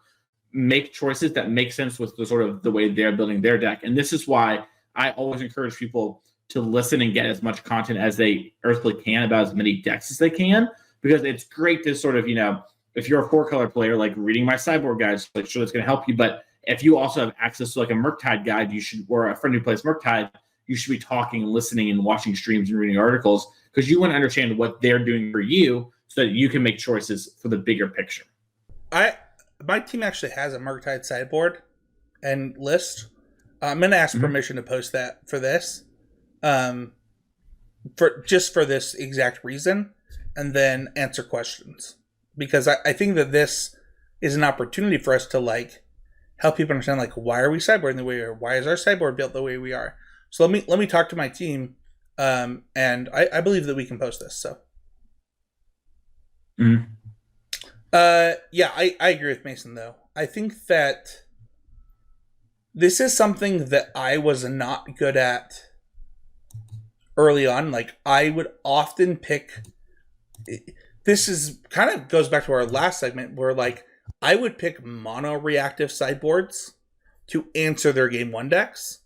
make choices that make sense with the sort of the way they're building their deck. And this is why I always encourage people to listen and get as much content as they earthly can about as many decks as they can, because it's great to sort of, if you're a 4-color player, like reading my sideboard guides, like sure, that's going to help you. But if you also have access to like a Murktide guide, or a friend who plays Murktide, you should be talking and listening and watching streams and reading articles, because you want to understand what they're doing for you so that you can make choices for the bigger picture. My team actually has a Murktide sideboard and list. I'm going to ask permission to post that for this, for this exact reason, and then answer questions, because I think that this is an opportunity for us to like help people understand like why are we sideboarding the way we are, why is our sideboard built the way we are. So let me talk to my team, and I believe that we can post this. So, yeah, I agree with Mason though. I think that this is something that I was not good at early on. Like I would often pick. This is kind of goes back to our last segment where like I would pick mono reactive sideboards to answer their game 1 decks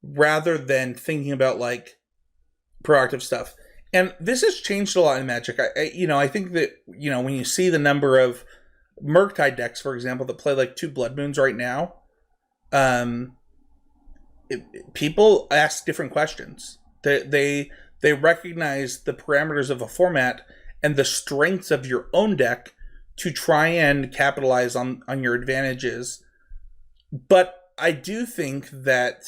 rather than thinking about like proactive stuff. And this has changed a lot in Magic. I think that, when you see the number of Murktide decks, for example, that play like 2 Blood Moons right now, people ask different questions. They recognize the parameters of a format and the strengths of your own deck to try and capitalize on your advantages. But I do think that,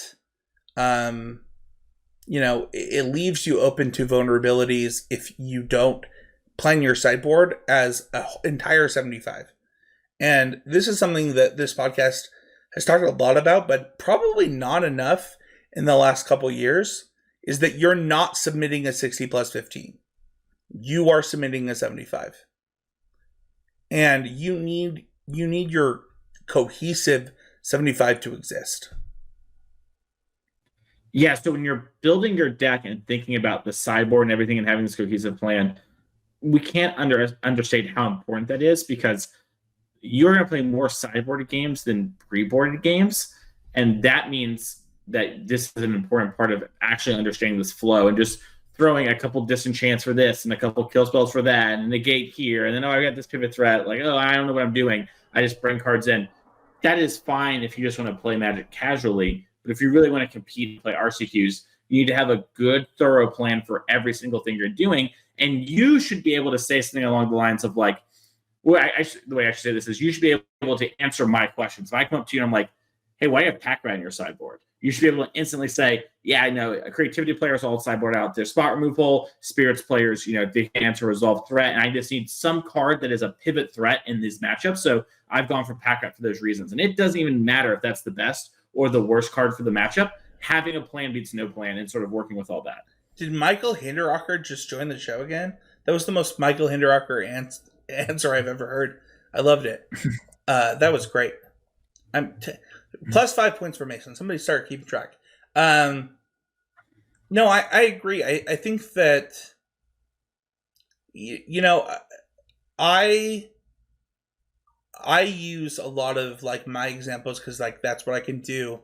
it leaves you open to vulnerabilities if you don't plan your sideboard as an entire 75. And this is something that this podcast has talked a lot about, but probably not enough in the last couple years, is that you're not submitting a 60 plus 15. You are submitting a 75. And you need your cohesive 75 to exist. Yeah, so when you're building your deck and thinking about the sideboard and everything and having this cohesive plan, we can't understate how important that is, because you're going to play more sideboarded games than pre-boarded games. And that means that this is an important part of actually understanding this flow, and just throwing a couple disenchants for this and a couple kill spells for that and negate here. And then, I got this pivot threat. Like, I don't know what I'm doing. I just bring cards in. That is fine if you just want to play Magic casually. But if you really want to compete and play RCQs, you need to have a good, thorough plan for every single thing you're doing. And you should be able to say something along the lines of like, the way I should say this is, you should be able to answer my questions. If I come up to you and I'm like, hey, why do you have Pack Rat in your sideboard? You should be able to instantly say, yeah, I know a creativity player's all sideboard out. There's spot removal, spirits players, they can answer resolve threat. And I just need some card that is a pivot threat in this matchup. So I've gone for Pack Rat for those reasons. And it doesn't even matter if that's the best or the worst card for the matchup. Having a plan beats no plan, and sort of working with all that. Did Michael Hinderocker just join the show again? That was the most Michael Hinderocker answer I've ever heard. I loved it. That was great. Plus 5 points for Mason. Somebody start keeping track. No, I agree. I think that, I use a lot of like my examples because like that's what I can do.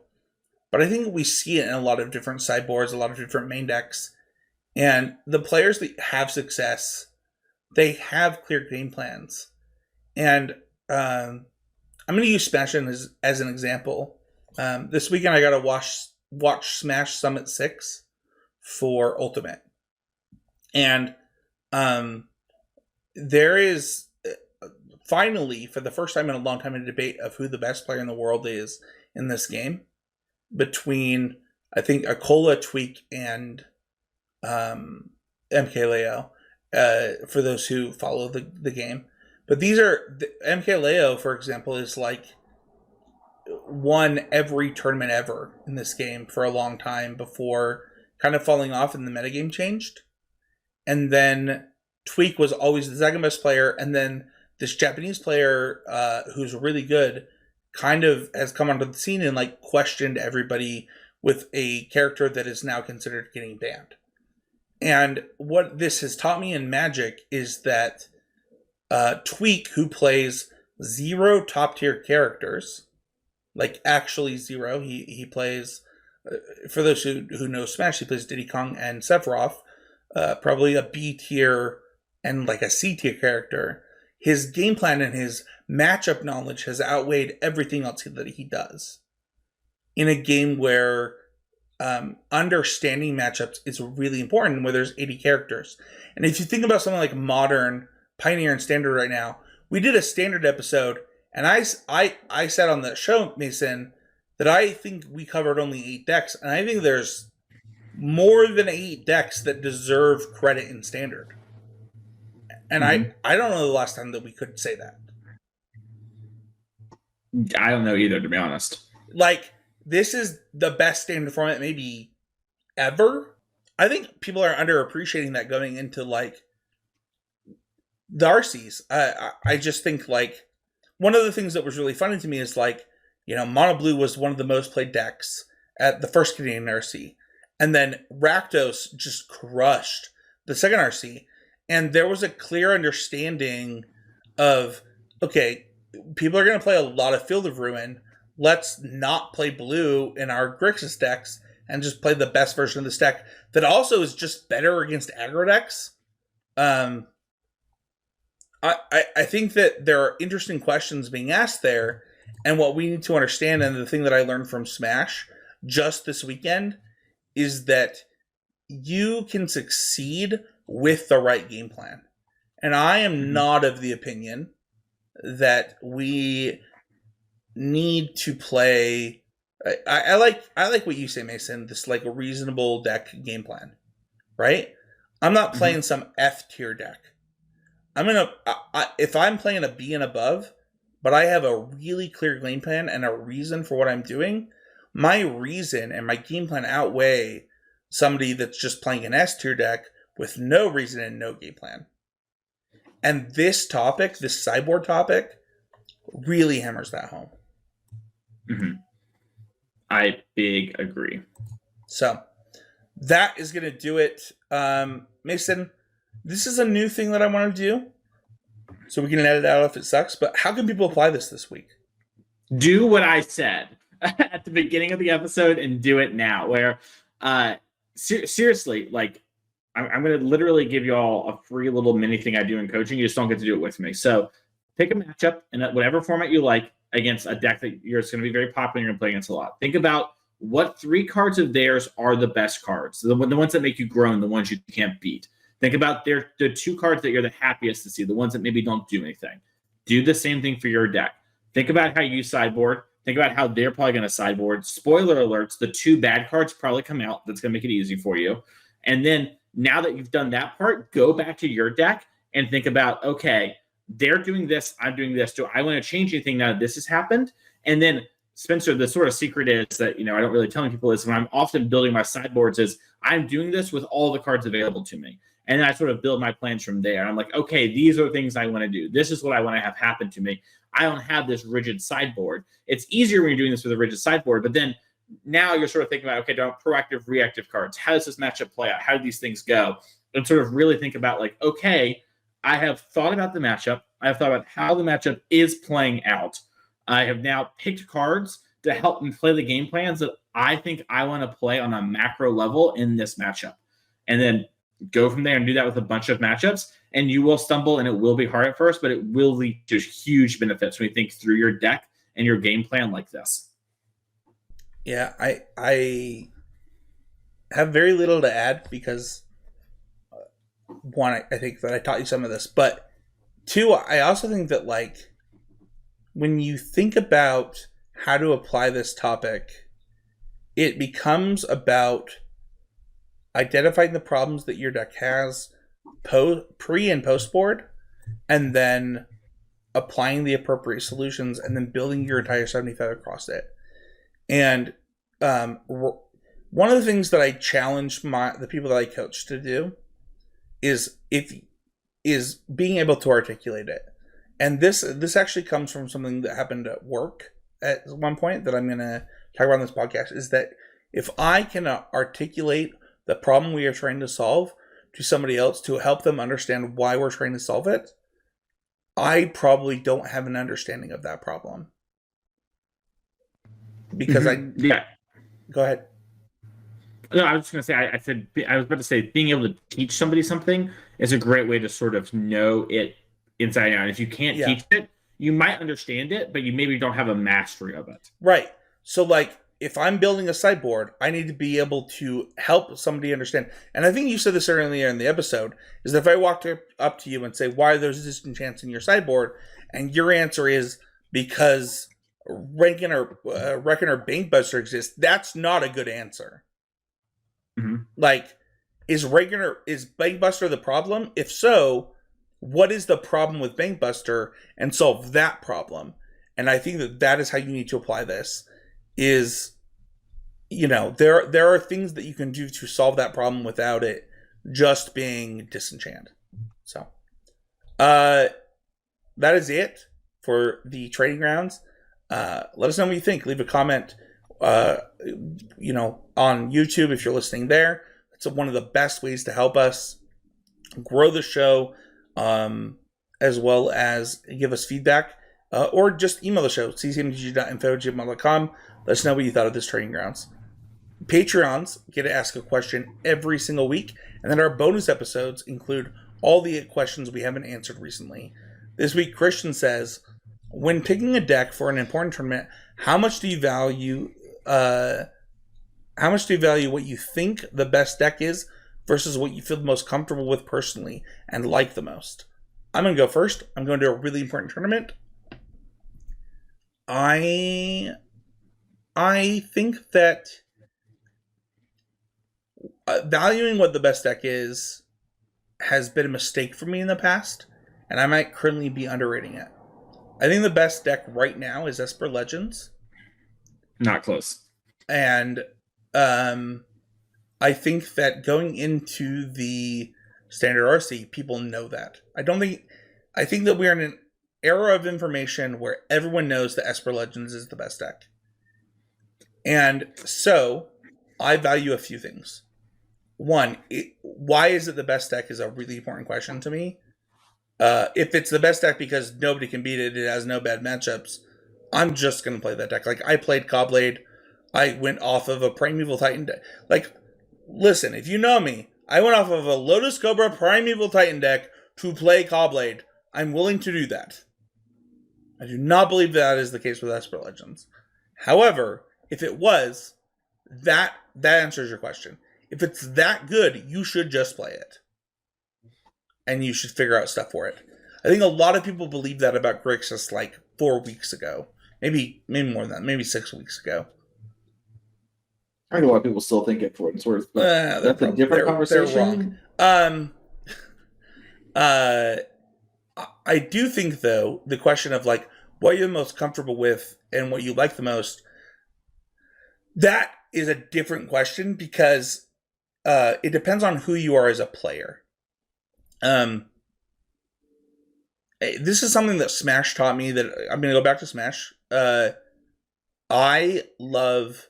But I think we see it in a lot of different sideboards, a lot of different main decks. And the players that have success, they have clear game plans. And I'm going to use Smash as an example. This weekend I got to watch Smash Summit 6 for Ultimate. And there is finally, for the first time in a long time, a debate of who the best player in the world is in this game between, I think, Akola, Tweak, and MKLeo, for those who follow the game. But these are, MKLeo, for example, is like won every tournament ever in this game for a long time before kind of falling off and the metagame changed. And then Tweak was always the second best player, and then this Japanese player who's really good kind of has come onto the scene and like questioned everybody with a character that is now considered getting banned. And what this has taught me in Magic is that Tweak, who plays 0 top tier characters, like actually 0, he plays, for those who know Smash, he plays Diddy Kong and Sephiroth, probably a B tier and like a C tier character. His game plan and his matchup knowledge has outweighed everything else that he does in a game where understanding matchups is really important, where there's 80 characters. And if you think about something like Modern, Pioneer, and Standard right now, we did a Standard episode, and I said on the show, Mason, that I think we covered only 8 decks, and I think there's more than 8 decks that deserve credit in Standard. And I don't know the last time that we could say that. I don't know either, to be honest. Like, this is the best Standard format maybe ever. I think people are underappreciating that going into, like, the RCs. I just think, like, one of the things that was really funny to me is, like, you know, Mono Blue was one of the most played decks at the first Canadian RC. And then Rakdos just crushed the second RC. And there was a clear understanding of, okay, people are going to play a lot of Field of Ruin. Let's not play blue in our Grixis decks and just play the best version of this deck that also is just better against aggro decks. I think that there are interesting questions being asked there, and what we need to understand, and the thing that I learned from Smash just this weekend, is that you can succeed with the right game plan. And I am not of the opinion that we need to play. I like what you say, Mason. This like a reasonable deck game plan, right? I'm not playing some F tier deck. If I'm playing a B and above, but I have a really clear game plan and a reason for what I'm doing, my reason and my game plan outweigh somebody that's just playing an S tier deck with no reason and no game plan. And this topic, this sideboard topic, really hammers that home. I big agree. So that is going to do it. Mason, this is a new thing that I want to do, so we can edit it out if it sucks. But how can people apply this week? Do what I said at the beginning of the episode and do it now. Where, seriously, like, I'm going to literally give you all a free little mini thing I do in coaching. You just don't get to do it with me. So pick a matchup in whatever format you like against a deck that it's going to be very popular. You're going to play against a lot. Think about what 3 cards of theirs are the best cards, the ones that make you groan, the ones you can't beat. Think about the 2 cards that you're the happiest to see, the ones that maybe don't do anything. Do the same thing for your deck. Think about how you sideboard. Think about how they're probably going to sideboard. Spoiler alerts, the 2 bad cards probably come out. That's going to make it easy for you. And then now that you've done that part, go back to your deck and think about, okay, they're doing this, I'm doing this. Do I want to change anything now that this has happened? And then, Spencer, the sort of secret is that, you know, I don't really tell people is when I'm often building my sideboards is I'm doing this with all the cards available to me. And then I sort of build my plans from there. I'm like, okay, these are things I want to do. This is what I want to have happen to me. I don't have this rigid sideboard. It's easier when you're doing this with a rigid sideboard, but then now you're sort of thinking about, okay, do I have proactive, reactive cards? How does this matchup play out? How do these things go? And sort of really think about like, okay, I have thought about the matchup. I have thought about how the matchup is playing out. I have now picked cards to help me play the game plans that I think I want to play on a macro level in this matchup. And then go from there and do that with a bunch of matchups. And you will stumble and it will be hard at first, but it will lead to huge benefits when you think through your deck and your game plan like this. Yeah, I have very little to add because, one, I think that I taught you some of this, but 2, I also think that, like, when you think about how to apply this topic, it becomes about identifying the problems that your deck has pre and post board, and then applying the appropriate solutions, and then building your entire 75 across it. And one of the things that I challenge the people that I coach to do is being able to articulate it. And this actually comes from something that happened at work at one point that I'm going to talk about on this podcast is that if I can articulate the problem we are trying to solve to somebody else to help them understand why we're trying to solve it, I probably don't have an understanding of that problem. Because Go ahead. No, I was just going to say, I was about to say, being able to teach somebody something is a great way to sort of know it inside out. If you can't teach it, you might understand it, but you maybe don't have a mastery of it. Right. So, like, if I'm building a sideboard, I need to be able to help somebody understand. And I think you said this earlier in the episode, is that if I walked up to you and say, why are there disenchants in your sideboard? And your answer is because Reckon or Bankbuster exists, that's not a good answer. Mm-hmm. Like, is Bankbuster the problem? If so, what is the problem with Bankbuster, and solve that problem? And I think that is how you need to apply this. Is, there are things that you can do to solve that problem without it just being disenchant. So, that is it for the trading grounds. Let us know what you think. Leave a comment, on YouTube if you're listening there. It's one of the best ways to help us grow the show, as well as give us feedback, or just email the show, ccmdg.info@gmail.com. Let us know what you thought of this trading grounds. Patreons get to ask a question every single week, and then our bonus episodes include all the questions we haven't answered recently. This week, Christian says, when picking a deck for an important tournament, how much do you value what you think the best deck is versus what you feel the most comfortable with personally and like the most? I'm going to go first. I'm going to a really important tournament. I think that valuing what the best deck is has been a mistake for me in the past, and I might currently be underrating it. I think the best deck right now is Esper Legends. Not close. And I think that going into the standard RC, people know that. I think that we're in an era of information where everyone knows that Esper Legends is the best deck. And so I value a few things. One, why is it the best deck is a really important question to me. If it's the best deck because nobody can beat it, it has no bad matchups, I'm just going to play that deck. Like, I played Cobblade. I went off of a Primeval Titan deck. Like, listen, if you know me, I went off of a Lotus Cobra Primeval Titan deck to play Cobblade. I'm willing to do that. I do not believe that is the case with Esper Legends. However, if it was, that answers your question. If it's that good, you should just play it. And you should figure out stuff for it. I think a lot of people believe that about Grixis like 4 weeks ago. Maybe more than that. Maybe 6 weeks ago. I think a lot of people still think it for what it's worth. But that's a different conversation. They're wrong. I do think, though, the question of like what you're most comfortable with and what you like the most, that is a different question because it depends on who you are as a player. This is something that Smash taught me that I'm going to go back to Smash. I love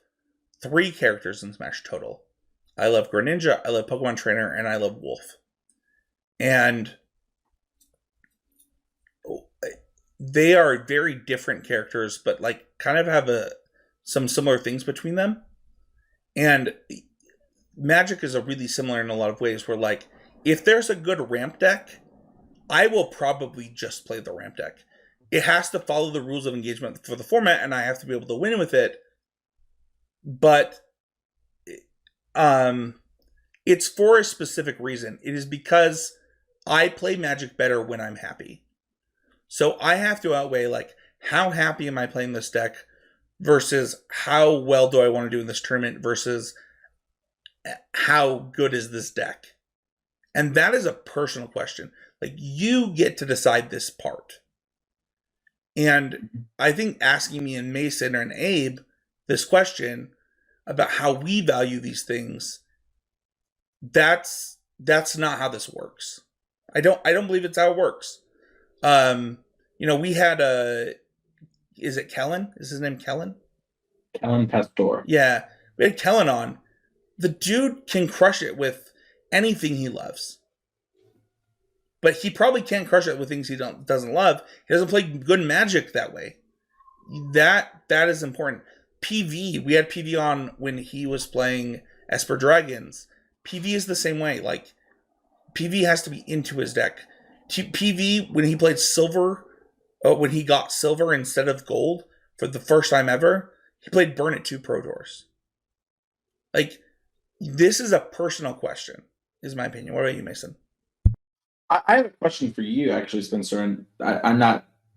3 characters in Smash total. I love Greninja, I love Pokemon Trainer, and I love Wolf. And they are very different characters, but like kind of have some similar things between them. And Magic is a really similar in a lot of ways where like, if there's a good ramp deck, I will probably just play the ramp deck. It has to follow the rules of engagement for the format, and I have to be able to win with it. But it's for a specific reason. It is because I play Magic better when I'm happy. So I have to outweigh, like, how happy am I playing this deck versus how well do I want to do in this tournament versus how good is this deck? And that is a personal question. Like, you get to decide this part. And I think asking me and Mason and Abe this question about how we value these things, that's not how this works. I don't believe it's how it works. We had is it Kellen? Is his name Kellen? Kellen Pastor. Yeah, we had Kellen on. The dude can crush it with anything he loves, but he probably can't crush it with things he doesn't love. He doesn't play good Magic that way. That is important. PV, we had PV on when he was playing Esper Dragons. PV is the same way. Like, PV has to be into his deck. PV, when he played silver, when he got silver instead of gold for the first time ever, he played Burn It 2 Pro Tours. Like, this is a personal question, is my opinion. What about you, Mason? I have a question for you, actually, Spencer. And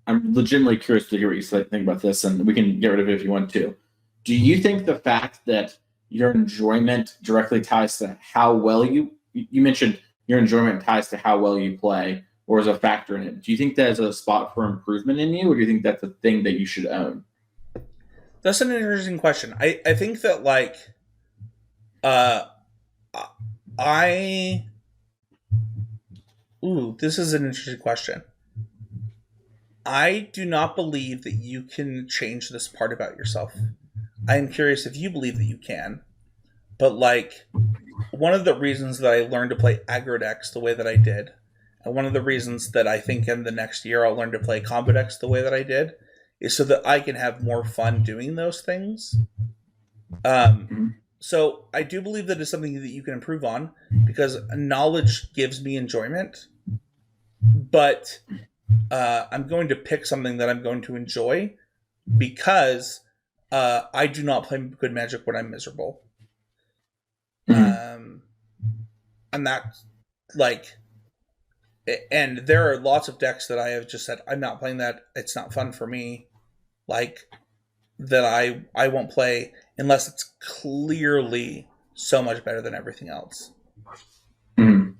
I'm legitimately curious to hear what you think about this, and we can get rid of it if you want to. Do you think the fact that your enjoyment directly ties to how well you mentioned your enjoyment ties to how well you play, or is a factor in it? Do you think there's a spot for improvement in you, or do you think that's a thing that you should own? That's an interesting question. I think that, like, this is an interesting question. I do not believe that you can change this part about yourself. I am curious if you believe that you can. But, like, one of the reasons that I learned to play aggro decks the way that I did, and one of the reasons that I think in the next year I'll learn to play combo decks the way that I did, is so that I can have more fun doing those things. So I do believe that it's something that you can improve on, because knowledge gives me enjoyment. But I'm going to pick something that I'm going to enjoy, because I do not play good Magic when I'm miserable. And that's, like, and there are lots of decks that I have just said, I'm not playing that. It's not fun for me. Like, that I won't play unless it's clearly so much better than everything else. And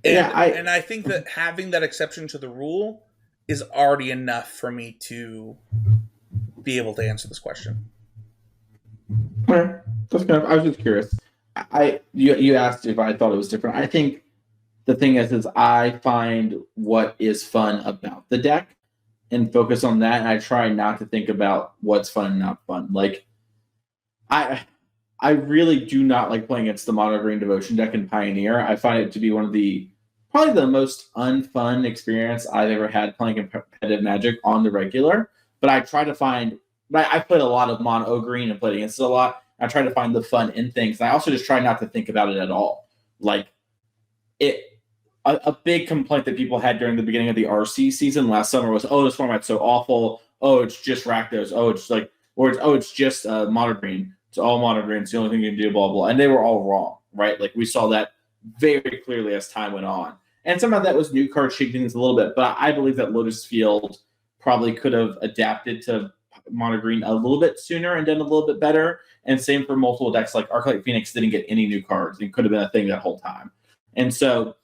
I think that having that exception to the rule is already enough for me to be able to answer this question. Okay. That's kind of, I was just curious. You asked if I thought it was different. I think the thing is I find what is fun about the deck and focus on that, and I try not to think about what's fun and not fun. Like, I really do not like playing against the Mono Green Devotion deck in Pioneer. I find it to be one of probably the most unfun experience I've ever had playing competitive Magic on the regular. But I try to find, I played a lot of Mono Green and played against it a lot. I try to find the fun in things. And I also just try not to think about it at all. Like, a big complaint that people had during the beginning of the RC season last summer was, oh, this format's so awful. Oh, it's just Rakdos. Oh, it's like, or it's just Mono Green. It's all Mono Green. It's the only thing you can do, blah, blah. And they were all wrong, right? Like, we saw that very clearly as time went on. And some of that was new card shaping things a little bit, but I believe that Lotus Field probably could have adapted to Mono Green a little bit sooner and done a little bit better. And same for multiple decks. Like Arclight Phoenix didn't get any new cards. It could have been a thing that whole time. And so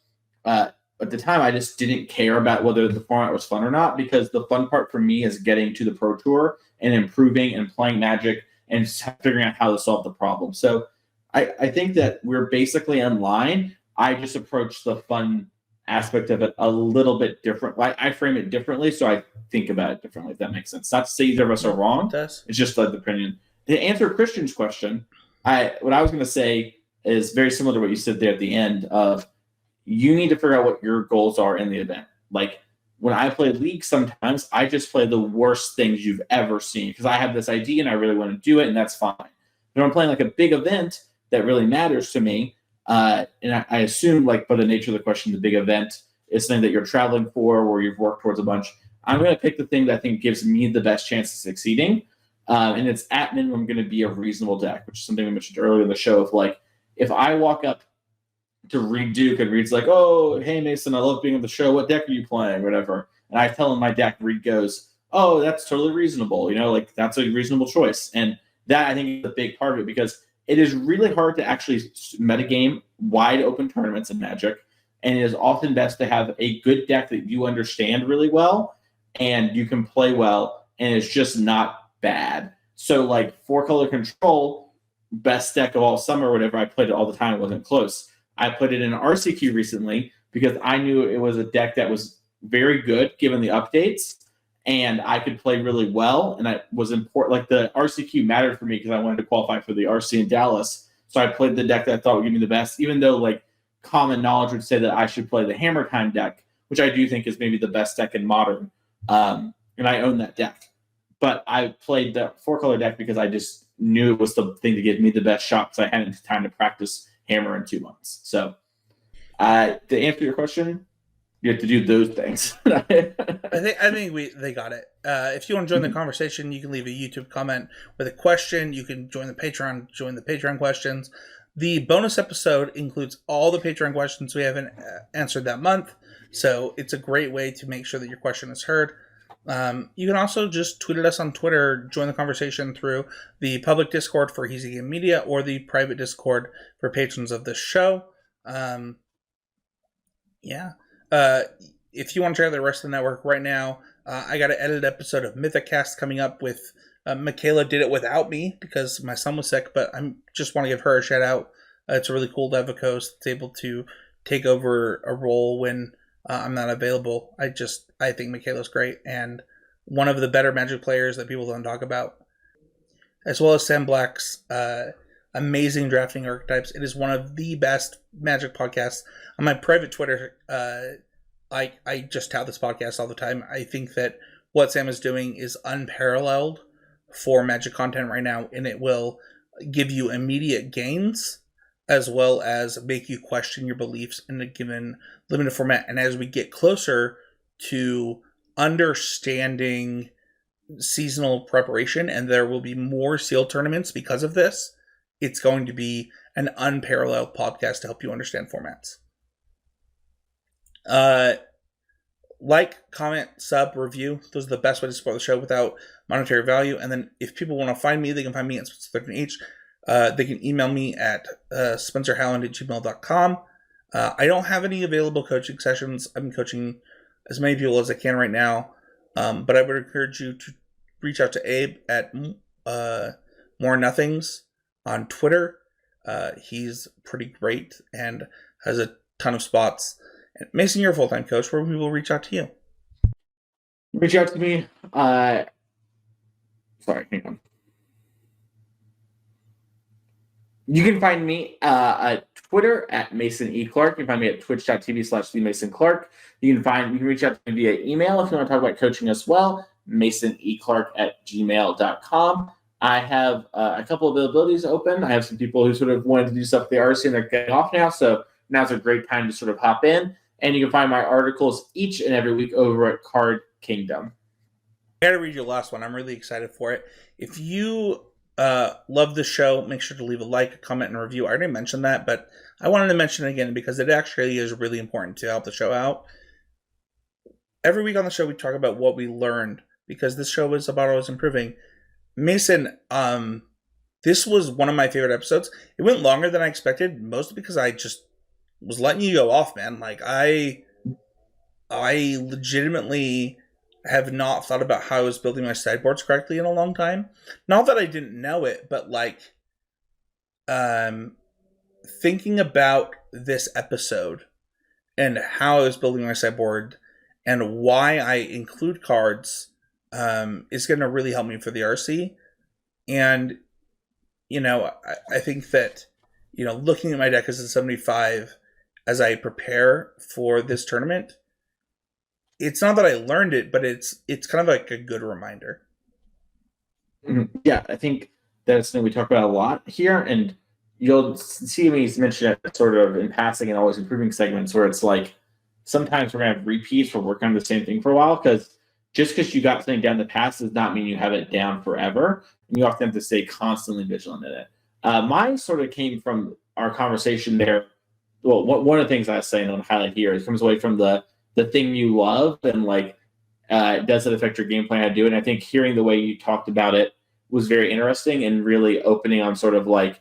at the time, I just didn't care about whether the format was fun or not, because the fun part for me is getting to the Pro Tour and improving and playing Magic and figuring out how to solve the problem. So I think that we're basically in line. I just approach the fun aspect of it a little bit different. I frame it differently, so I think about it differently, if that makes sense. Not to say either of us are wrong. It's just like the opinion. To answer Christian's question, what I was going to say is very similar to what you said there at the end of, you need to figure out what your goals are in the event. Like, when I play League, sometimes I just play the worst things you've ever seen because I have this idea and I really want to do it, and that's fine. But when I'm playing like a big event that really matters to me, and I assume, like, by the nature of the question, the big event is something that you're traveling for or you've worked towards a bunch, I'm going to pick the thing that I think gives me the best chance of succeeding. And it's at minimum going to be a reasonable deck, which is something we mentioned earlier in the show. Of like, if I walk up to Reed Duke and Reed's like, oh, hey, Mason, I love being on the show. What deck are you playing? Whatever. And I tell him my deck, Reed goes, oh, that's totally reasonable. You know, like, that's a reasonable choice. And that, I think, is a big part of it, because it is really hard to actually metagame wide open tournaments in Magic. And it is often best to have a good deck that you understand really well and you can play well, and it's just not bad. So, like, 4-color control, best deck of all summer, whatever, I played it all the time. It wasn't close. I put it in RCQ recently because I knew it was a deck that was very good given the updates, and I could play really well, and I was important. Like the RCQ mattered for me because I wanted to qualify for the RC in Dallas. So I played the deck that I thought would give me the best, even though like common knowledge would say that I should play the Hammer Time deck, which I do think is maybe the best deck in Modern. And I own that deck. But I played the 4-color deck because I just knew it was the thing to give me the best shot because I hadn't time to practice Hammer in 2 months. So to answer your question, you have to do those things. I think they got it. If you want to join the conversation, you can leave a YouTube comment with a question. You can join the Patreon questions. The bonus episode includes all the Patreon questions we haven't answered that month. So it's a great way to make sure that your question is heard. You can also just tweet at us on Twitter, join the conversation through the public Discord for Easy Game Media or the private Discord for patrons of the show. If you want to try the rest of the network right now, I got an edited episode of Mythicast coming up with Michaela. Did it without me because my son was sick, but I just want to give her a shout out. It's really cool to have a co-host that's able to take over a role when I'm not available. I think Michaela's great and one of the better Magic players that people don't talk about, as well as Sam Black's amazing drafting archetypes. It is one of the best Magic podcasts. On my private Twitter, I just tout this podcast all the time. I think that what Sam is doing is unparalleled for Magic content right now, and it will give you immediate gains as well as make you question your beliefs in a given limited format. And as we get closer to understanding seasonal preparation, and there will be more sealed tournaments because of this, it's going to be an unparalleled podcast to help you understand formats. Like, comment, sub, review. Those are the best way to support the show without monetary value. And then if people want to find me, they can find me at Spencer13H. They can email me at spencerhowland@gmail.com. I don't have any available coaching sessions. I'm coaching as many people as I can right now. But I would encourage you to reach out to Abe at More Nothings on Twitter. He's pretty great and has a ton of spots. Mason, you're a full-time coach. Where will reach out to you? Reach out to me. Sorry, hang on. You can find me at Twitter at Mason E. Clark. You can find me at twitch.tv/TheMasonClark. You can reach out to me via email if you want to talk about coaching as well. MasonEClark@gmail.com. I have a couple of availabilities open. I have some people who sort of wanted to do stuff with the RC and they're getting off now. So now's a great time to sort of hop in. And you can find my articles each and every week over at Card Kingdom. I gotta read your last one. I'm really excited for it. If you love the show, make sure to leave a like, a comment, and a review. I already mentioned that, but I wanted to mention it again because it actually is really important to help the show out. Every week on the show, we talk about what we learned because this show is about always improving. Mason, this was one of my favorite episodes. It went longer than I expected, mostly because I just was letting you go off, man. Like, I legitimately have not thought about how I was building my sideboards correctly in a long time. Not that I didn't know it, but like thinking about this episode and how I was building my sideboard and why I include cards is going to really help me for the RC. And, you know, I think that, you know, looking at my deck as a 75 as I prepare for this tournament, it's not that I learned it, but it's kind of like a good reminder. Yeah, I think that's something we talk about a lot here, and you'll see me mention it sort of in passing and always improving segments where it's like sometimes we're going to have repeats or work on the same thing for a while because just because you got something down in the past does not mean you have it down forever, and you often have to stay constantly vigilant in it. Mine sort of came from our conversation there. Well, one of the things I was saying on highlight here, it comes away from the thing you love and like does it affect your game plan how to do it. And I think hearing the way you talked about it was very interesting and really opening on sort of like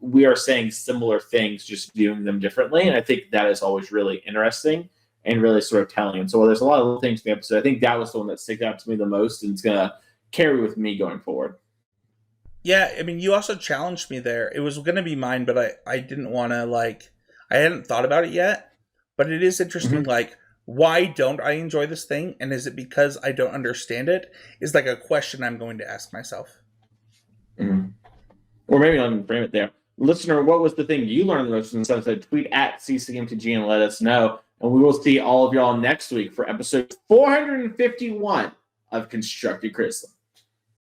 we are saying similar things, just viewing them differently. And I think that is always really interesting and really sort of telling. And so there's a lot of little things in the episode. I think that was the one that sticks out to me the most and it's going to carry with me going forward. Yeah, I mean, you also challenged me there. It was going to be mine, but I didn't want to, like, I hadn't thought about it yet. But it is interesting, like, why don't I enjoy this thing? And is it because I don't understand it? Is like a question I'm going to ask myself. Mm-hmm. Or maybe I'll frame it there. Listener, what was the thing you learned the most in this episode? Tweet at CCMTG and let us know. And we will see all of y'all next week for episode 451 of Constructive Criticism.